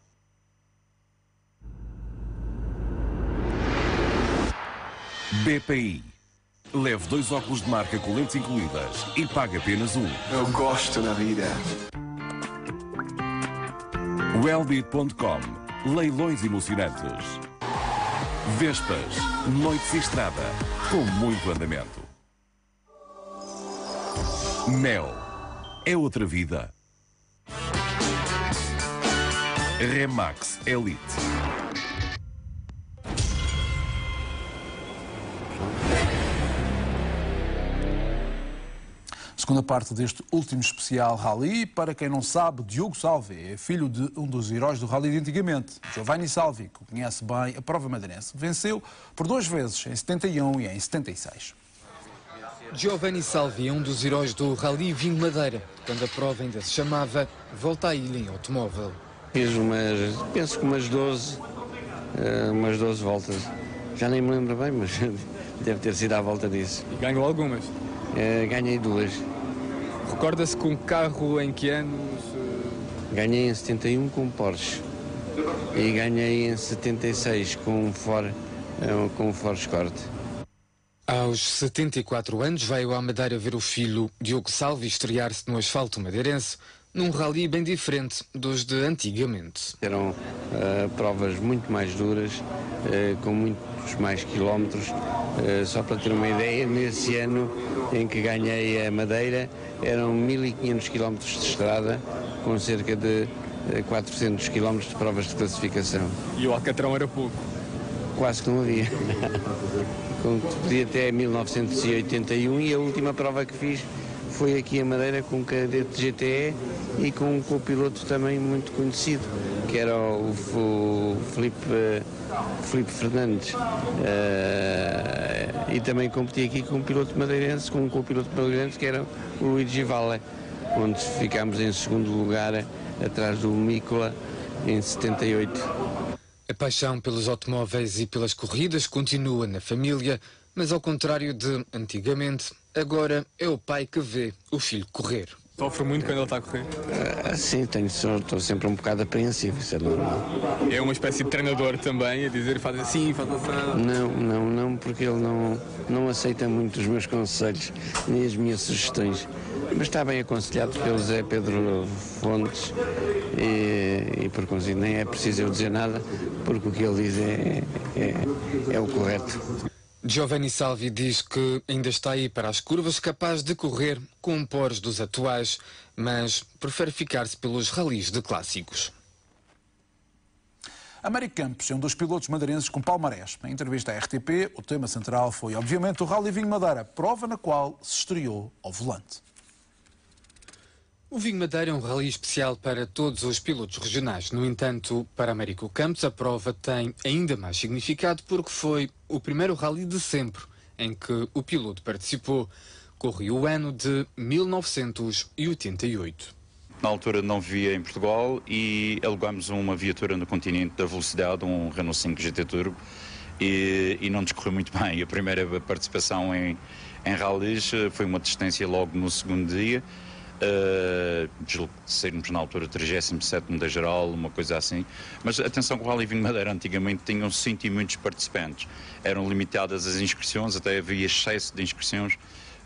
BPI. Leve 2 óculos de marca com lentes incluídas e pague apenas um. Eu gosto da vida. Wellbeat.com. Leilões emocionantes. Vespas. Noites e estrada. Com muito andamento. Mel. É outra vida. Remax Elite. Segunda parte deste último especial Rally. Para quem não sabe, Diogo Salvi é filho de um dos heróis do Rally de antigamente, Giovanni Salvi, que conhece bem a prova madeirense. Venceu por 2 vezes, em 71 e em 76. Giovanni Salvi é um dos heróis do Rally Vinho Madeira, quando a prova ainda se chamava Volta à Ilha em Automóvel. Fiz penso que umas 12 voltas. Já nem me lembro bem, mas deve ter sido à volta disso. E ganhou algumas? Ganhei 2. Recorda-se com que carro, em que anos? Ganhei em 71 com um Porsche. E ganhei em 76 com um Ford Escort. Aos 74 anos veio à Madeira ver o filho Diogo Salvi estrear-se no asfalto madeirense, num rally bem diferente dos de antigamente. Eram provas muito mais duras, com muitos mais quilómetros. Só para ter uma ideia, nesse ano em que ganhei a Madeira, eram 1500 quilómetros de estrada, com cerca de 400 quilómetros de provas de classificação. E o Alcatrão era pouco? Quase que não havia. Podia até 1981 e a última prova que fiz foi aqui a Madeira com um cadete GTE e com um copiloto também muito conhecido, que era o Filipe Fernandes. E também competi aqui com um piloto madeirense, com um copiloto madeirense que era o Luigi Valle, onde ficámos em segundo lugar atrás do Mícola em 78. A paixão pelos automóveis e pelas corridas continua na família, mas ao contrário de antigamente, agora é o pai que vê o filho correr. Sofre muito quando ele está a correr? Sim, estou sempre um bocado apreensivo, isso é normal. É uma espécie de treinador também, a dizer faz assim, faz assim? Não, porque ele não aceita muito os meus conselhos, nem as minhas sugestões. Mas está bem aconselhado pelo Zé Pedro Fontes e por conseguir nem é preciso eu dizer nada, porque o que ele diz é o correto. Giovanni Salvi diz que ainda está aí para as curvas, capaz de correr com pores dos atuais, mas prefere ficar-se pelos ralis de clássicos. Américo Campos é um dos pilotos madeirenses com palmarés. Em entrevista à RTP, o tema central foi, obviamente, o Rally Vinho Madeira, prova na qual se estreou ao volante. O Vinho Madeira é um rally especial para todos os pilotos regionais. No entanto, para Américo Campos, a prova tem ainda mais significado porque foi o primeiro rally de sempre em que o piloto participou. Correu o ano de 1988. Na altura não vivia em Portugal e alugámos uma viatura no continente da velocidade, um Renault 5 GT Turbo, e não discorreu muito bem. A primeira participação em rallies foi uma desistência logo no segundo dia. Saímos na altura 37º da geral, uma coisa assim. Mas atenção que o Rally Vinho Madeira antigamente tinham 100 e muitos participantes. Eram limitadas as inscrições, até havia excesso de inscrições,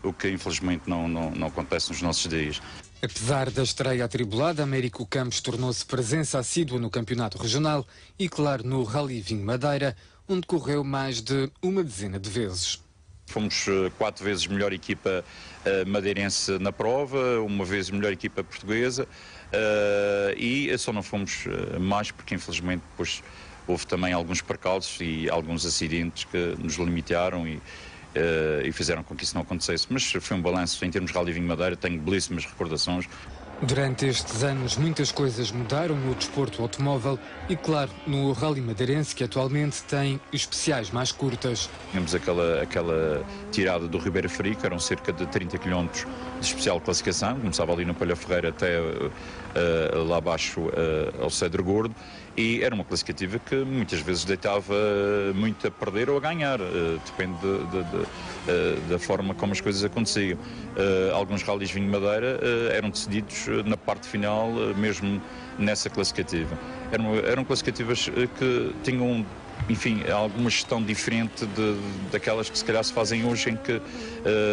o que infelizmente não acontece nos nossos dias. Apesar da estreia atribulada, Américo Campos tornou-se presença assídua no campeonato regional e, claro, no Rally Vinho Madeira, onde correu mais de uma dezena de vezes. Fomos 4 vezes melhor equipa madeirense na prova, uma vez melhor equipa portuguesa, e só não fomos mais porque infelizmente depois houve também alguns percalços e alguns acidentes que nos limitaram e e fizeram com que isso não acontecesse. Mas foi um balanço em termos de Rally Vinho Madeira, tenho belíssimas recordações. Durante estes anos, muitas coisas mudaram no desporto automóvel e, claro, no Rally Madeirense, que atualmente tem especiais mais curtas. Tínhamos aquela tirada do Ribeira Frio, que eram cerca de 30 km de especial classificação, começava ali no Palha Ferreira até lá abaixo ao Cedro Gordo, e era uma classificativa que muitas vezes deitava muito a perder ou a ganhar, depende da forma como as coisas aconteciam. Alguns rallies Vinho Madeira eram decididos na parte final, mesmo nessa classificativa. Eram classificativas que tinham, enfim, alguma gestão diferente daquelas que se calhar se fazem hoje, em que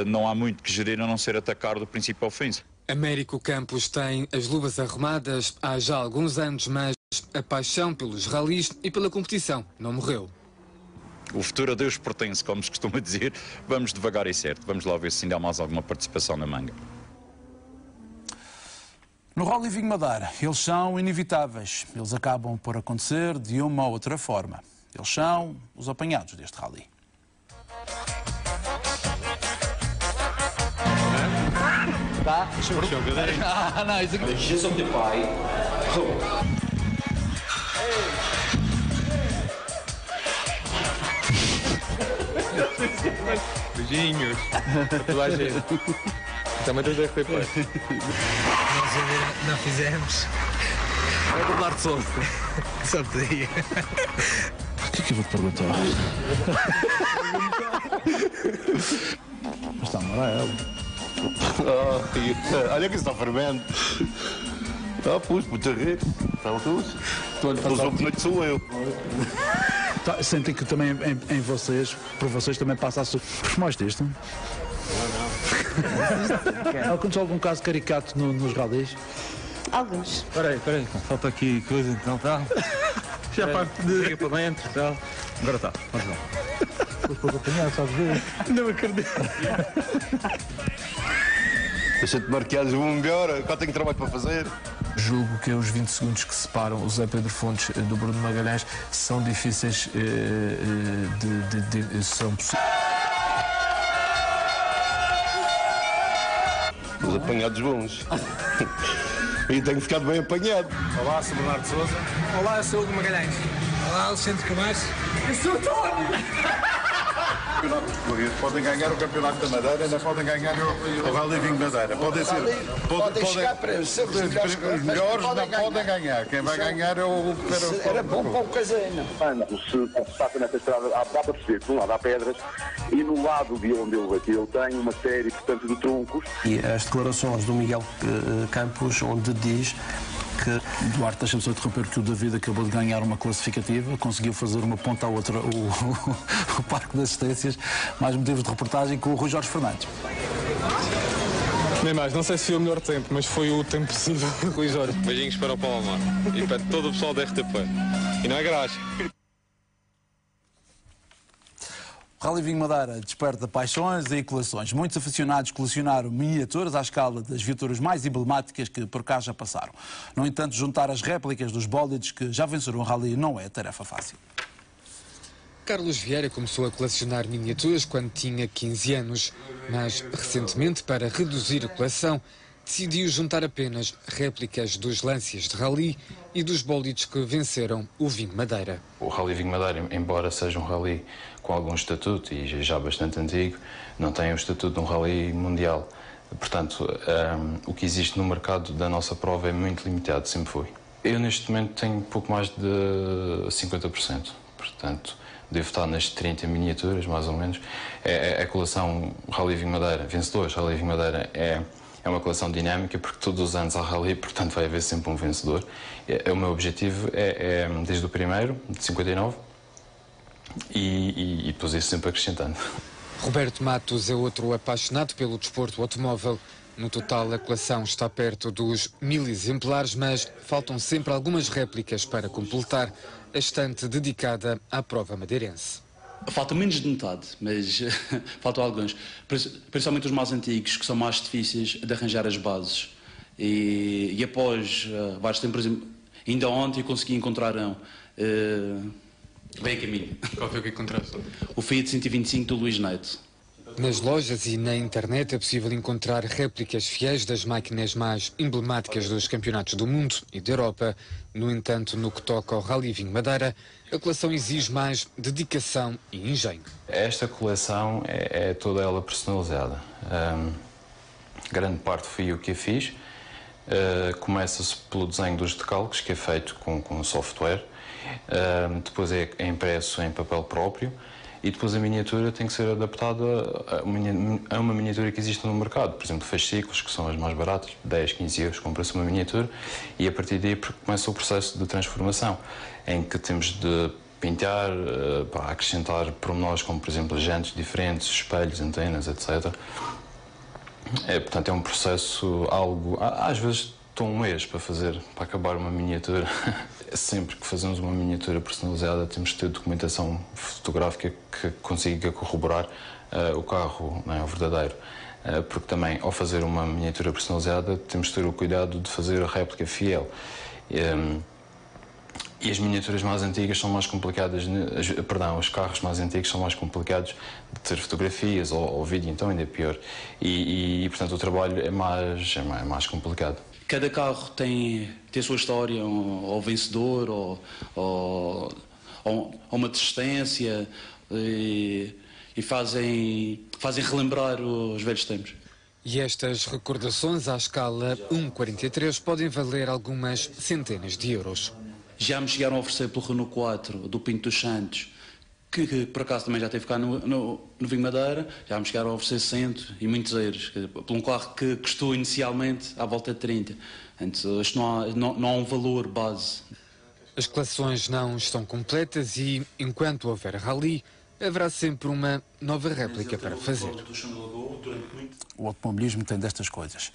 não há muito que gerir a não ser atacar do princípio ao fim. Américo Campos tem as luvas arrumadas há já alguns anos, mas a paixão pelos ralis e pela competição não morreu. O futuro a Deus pertence, como se costuma dizer. Vamos devagar e certo. Vamos lá ver se ainda há mais alguma participação na manga. No Rally Vinho Madeira, eles são inevitáveis. Eles acabam por acontecer de uma ou outra forma. Eles são os apanhados deste rally. Tá? Não, isso aqui. Jesus of the Pai. Beijinhos. Tatuagem. Também tens RTP. Nós não fizemos. É Bernardo Sousa. Só podia. O que é que eu vou te perguntar? Mas está amarelo. Olha que isso está fermento. Pus, muito rico. Estão todos. Os oponentes sou eu. Sentem que também em vocês, por vocês também passa a ser. Mostra isto? Não. Aconteceu algum caso caricato nos rallies? Alguns. Espera aí. Falta aqui coisa, então tá. Já parte de. Fica para dentro e tal. Agora está. Vamos lá. Depois apanhar, sabes ver? Não acredito. Deixa-te marquear um melhor, qual tenho trabalho para fazer? Julgo que os 20 segundos que separam o Zé Pedro Fontes do Bruno Magalhães são difíceis são possíveis. Os apanhados bons. E tenho ficado bem apanhado. Olá, sou Bernardo Sousa. Olá, eu sou o Magalhães. Olá, Alexandre Camacho. Eu sou o Tony. Podem ganhar o Campeonato da Madeira, ainda podem ganhar o Rally Vinho Madeira. Podem chegar para ser os melhores, não podem ganhar. Quem vai ganhar é o que era bom para o casinho. Quando se passa nessa estrada, dá para perceber que de um lado há pedras e no lado de onde ele bateu tem uma série, portanto, de troncos. E as declarações do Miguel Campos, onde diz que Duarte, deixa-me só interromper, que o David acabou de ganhar uma classificativa, conseguiu fazer uma ponta à outra o Parque das Assistências, mais motivos de reportagem com o Rui Jorge Fernandes. Nem mais, não sei se foi o melhor tempo, mas foi o tempo possível, Rui Jorge. Beijinhos para o Palomar e para todo o pessoal da RTP. E não é garagem. O Rally Vinho Madeira desperta paixões e coleções. Muitos aficionados colecionaram miniaturas à escala das viaturas mais emblemáticas que por cá já passaram. No entanto, juntar as réplicas dos bólides que já venceram o rally não é tarefa fácil. Carlos Vieira começou a colecionar miniaturas quando tinha 15 anos, mas recentemente, para reduzir a coleção, decidiu juntar apenas réplicas dos Lancias de rally e dos bólides que venceram o Vinho Madeira. O Rally Vinho Madeira, embora seja um rally com algum estatuto e já bastante antigo, não tem o estatuto de um rally mundial. Portanto, o que existe no mercado da nossa prova é muito limitado, sempre foi. Eu neste momento tenho pouco mais de 50%, portanto devo estar nas 30 miniaturas, mais ou menos. A coleção Rally Vinho Madeira, vencedores Rally Vinho Madeira, é uma coleção dinâmica, porque todos os anos há rally, portanto vai haver sempre um vencedor. O meu objetivo é desde o primeiro, de 59, e depois isso sempre acrescentando. Roberto Matos é outro apaixonado pelo desporto automóvel. No total, a coleção está perto dos 1000 exemplares, mas faltam sempre algumas réplicas para completar a estante dedicada à prova madeirense. Falta menos de metade, mas faltam alguns. Principalmente os mais antigos, que são mais difíceis de arranjar as bases. E após vários tempos, ainda ontem consegui encontrar bem a caminho. Qual foi o que encontraste? O Fiat 125 do Luís Neto. Nas lojas e na internet é possível encontrar réplicas fiéis das máquinas mais emblemáticas dos campeonatos do mundo e da Europa. No entanto, no que toca ao Rally Vinho Madeira, a coleção exige mais dedicação e engenho. Esta coleção é toda ela personalizada. Grande parte fui eu que a fiz. Começa-se pelo desenho dos decalques, que é feito com software. Depois é impresso em papel próprio. E depois a miniatura tem que ser adaptada a uma miniatura que existe no mercado. Por exemplo, fascículos, que são as mais baratas, 10, 15 euros, compra-se uma miniatura e a partir daí começa o processo de transformação, em que temos de pintar, acrescentar pormenores como, por exemplo, jantes diferentes, espelhos, antenas, etc. Portanto, é um processo algo... Às vezes estou um mês para acabar uma miniatura. Sempre que fazemos uma miniatura personalizada temos de ter documentação fotográfica que consiga corroborar o carro, não é, o verdadeiro. Porque também, ao fazer uma miniatura personalizada, temos de ter o cuidado de fazer a réplica fiel. E as miniaturas mais antigas são mais complicadas, os carros mais antigos são mais complicados de ter fotografias ou vídeo, então ainda é pior. E portanto, o trabalho é mais complicado. Cada carro tem a sua história, ou vencedor, ou uma desistência, e fazem relembrar os velhos tempos. E estas recordações à escala 1:43 podem valer algumas centenas de euros. Já me chegaram a oferecer pelo Renault 4 do Pinto dos Santos, que por acaso também já teve cá no Vinho Madeira, já me chegaram a oferecer 100 e muitos euros, por um carro que custou inicialmente à volta de 30. Então, isto não há um valor base. As coleções não estão completas e, enquanto houver rally, haverá sempre uma nova réplica para fazer. O automobilismo tem destas coisas.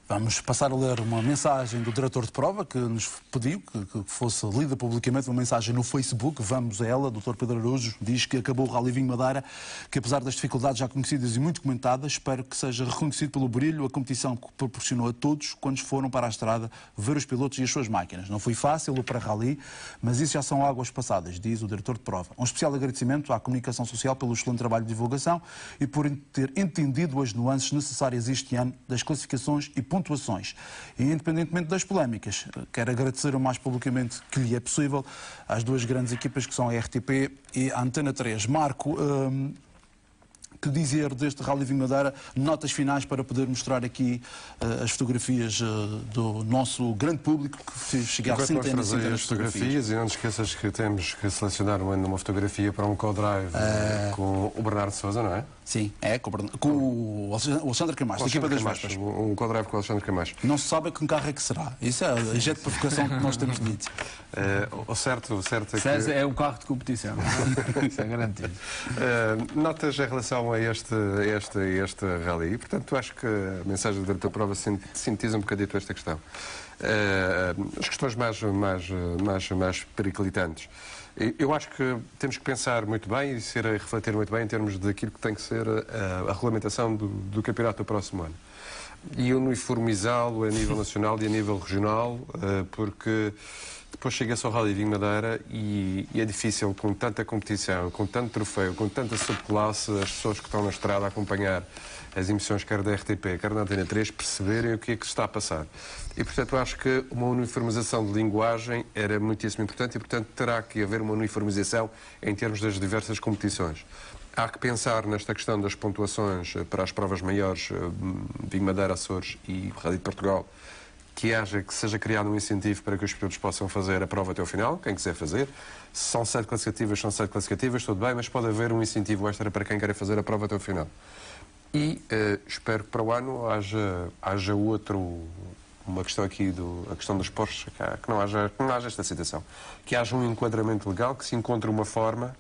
Vamos passar a ler uma mensagem do diretor de prova que nos pediu que fosse lida publicamente, uma mensagem no Facebook. Vamos a ela. O Dr. Pedro Araújo diz que acabou o Rally Vinho Madeira, que apesar das dificuldades já conhecidas e muito comentadas, espero que seja reconhecido pelo brilho a competição que proporcionou a todos quando foram para a estrada ver os pilotos e as suas máquinas. Não foi fácil o para-rally, mas isso já são águas passadas, diz o diretor de prova. Um especial agradecimento à comunicação social pelo excelente trabalho de divulgação e por ter entendido as nuances necessárias este ano das classificações e pontuações. E, independentemente das polémicas, quero agradecer o mais publicamente que lhe é possível às duas grandes equipas que são a RTP e a Antena 3. Marco, que dizer deste Rally Vinho Madeira, notas finais para poder mostrar aqui as fotografias do nosso grande público que fez chegar a centenas de fotografias. E não te esqueças que temos que selecionar uma fotografia para um co-drive com o Bernardo Sousa, não é? Sim, com o Alexandre Camacho, da equipa das Vespas. Um co-drive com o Alexandre Camacho. Não se sabe com que carro é que será. Isso é a jet de provocação que nós temos dito. O certo é que... é um carro de competição. Isso é garantido. Notas em relação a este rally. Portanto, acho que a mensagem da diretora prova sintetiza um bocadito esta questão. As questões mais periclitantes. Eu acho que temos que pensar muito bem e refletir muito bem em termos daquilo que tem que ser a regulamentação do campeonato do próximo ano. E uniformizá-lo a nível nacional e a nível regional, porque depois chega-se ao Rally Vinho Madeira e é difícil, com tanta competição, com tanto troféu, com tanta subclasse, as pessoas que estão na estrada a acompanhar as emissões quer da RTP, quer da Antena 3, perceberem o que é que se está a passar. E, portanto, acho que uma uniformização de linguagem era muitíssimo importante e, portanto, terá que haver uma uniformização em termos das diversas competições. Há que pensar nesta questão das pontuações para as provas maiores, Vinho Madeira, Açores e Rally de Portugal, que seja criado um incentivo para que os pilotos possam fazer a prova até ao final, quem quiser fazer. Se são 7 classificativas, tudo bem, mas pode haver um incentivo extra para quem quer fazer a prova até ao final. E espero que para o ano haja uma questão aqui, a questão dos postos, que não haja esta situação. Que haja um enquadramento legal, que se encontre uma forma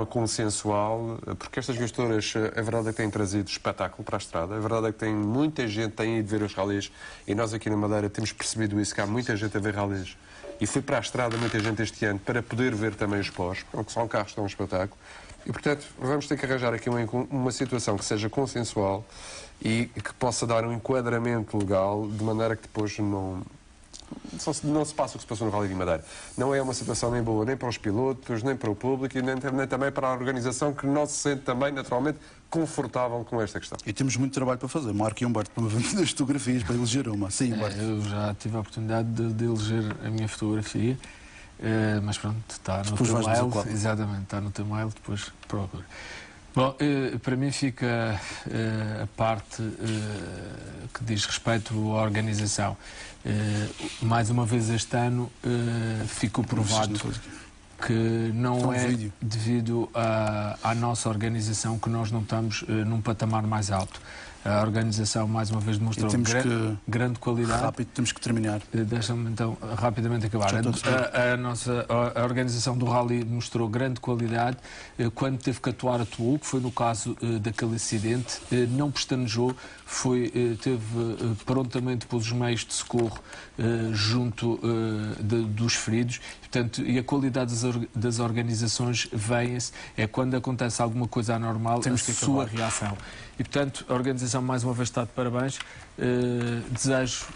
consensual, porque estas viaturas, a verdade é que têm trazido espetáculo para a estrada, a verdade é que muita gente tem ido ver os rallies, e nós aqui na Madeira temos percebido isso, que há muita gente a ver rallies, e foi para a estrada muita gente este ano para poder ver também os pós, porque são carros que dão um espetáculo. E, portanto, vamos ter que arranjar aqui uma situação que seja consensual e que possa dar um enquadramento legal de maneira que depois não se passa o que se passou no Rally Vinho Madeira. Não é uma situação nem boa nem para os pilotos, nem para o público e nem também para a organização, que não se sente também, naturalmente, confortável com esta questão. E temos muito trabalho para fazer. Marco e Humberto, para me das fotografias, para eleger uma. Sim, Humberto. Eu já tive a oportunidade de eleger a minha fotografia, mas pronto, está no teu mail. Exatamente, está no teu mail, depois procura. Bom, para mim fica a parte que diz respeito à organização. Mais uma vez este ano ficou provado que não é devido à nossa organização que nós não estamos num patamar mais alto. A organização, mais uma vez, demonstrou grande qualidade. Rápido, temos que terminar. Deixa-me, então, rapidamente acabar. A organização do Rally mostrou grande qualidade. Quando teve que atuar, atuou, que foi no caso daquele acidente. Não pestanejou, teve prontamente pôs os meios de socorro junto dos feridos. Portanto, e a qualidade das organizações vem-se, é quando acontece alguma coisa anormal, temos a sua reação. E, portanto, a organização, mais uma vez, está de parabéns.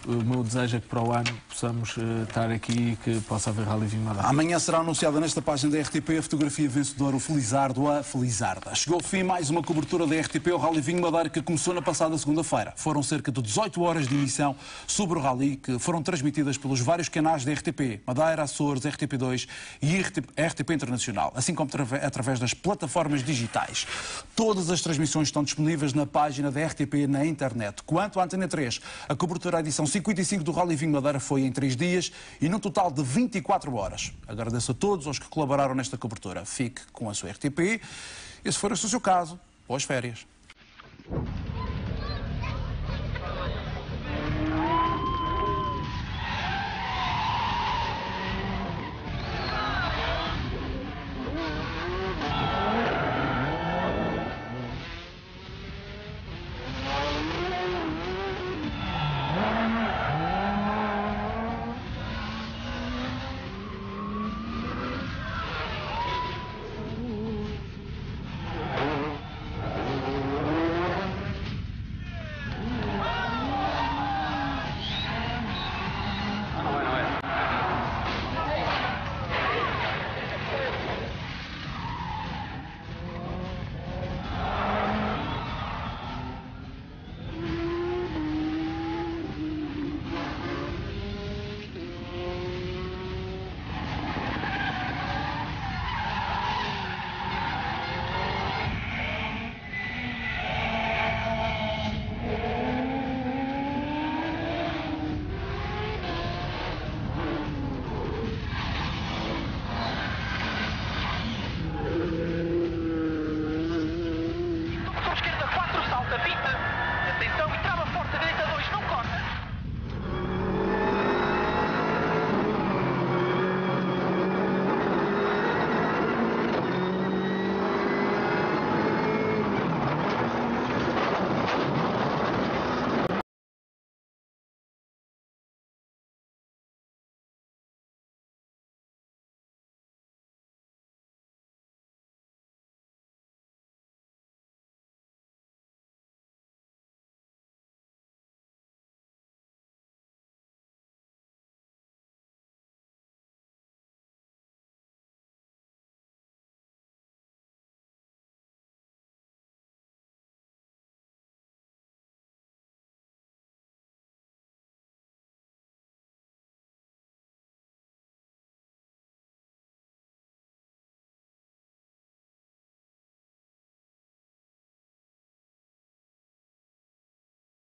O meu desejo é que para o ano possamos estar aqui e que possa haver Rally Vinho Madeira. Amanhã será anunciada nesta página da RTP a fotografia vencedora, o Felizardo, a Felizarda. Chegou ao fim mais uma cobertura da RTP ao Rally Vinho Madeira, que começou na passada segunda-feira. Foram cerca de 18 horas de emissão sobre o Rally, que foram transmitidas pelos vários canais da RTP, Madeira, Açores, RTP2 e RTP Internacional, assim como através das plataformas digitais. Todas as transmissões estão disponíveis na página da RTP na internet. Quanto à Antena 3, a cobertura à edição 55 do Rally Vinho Madeira foi em 3 dias e num total de 24 horas. Agradeço a todos os que colaboraram nesta cobertura. Fique com a sua RTP e, se for esse o seu caso, boas férias.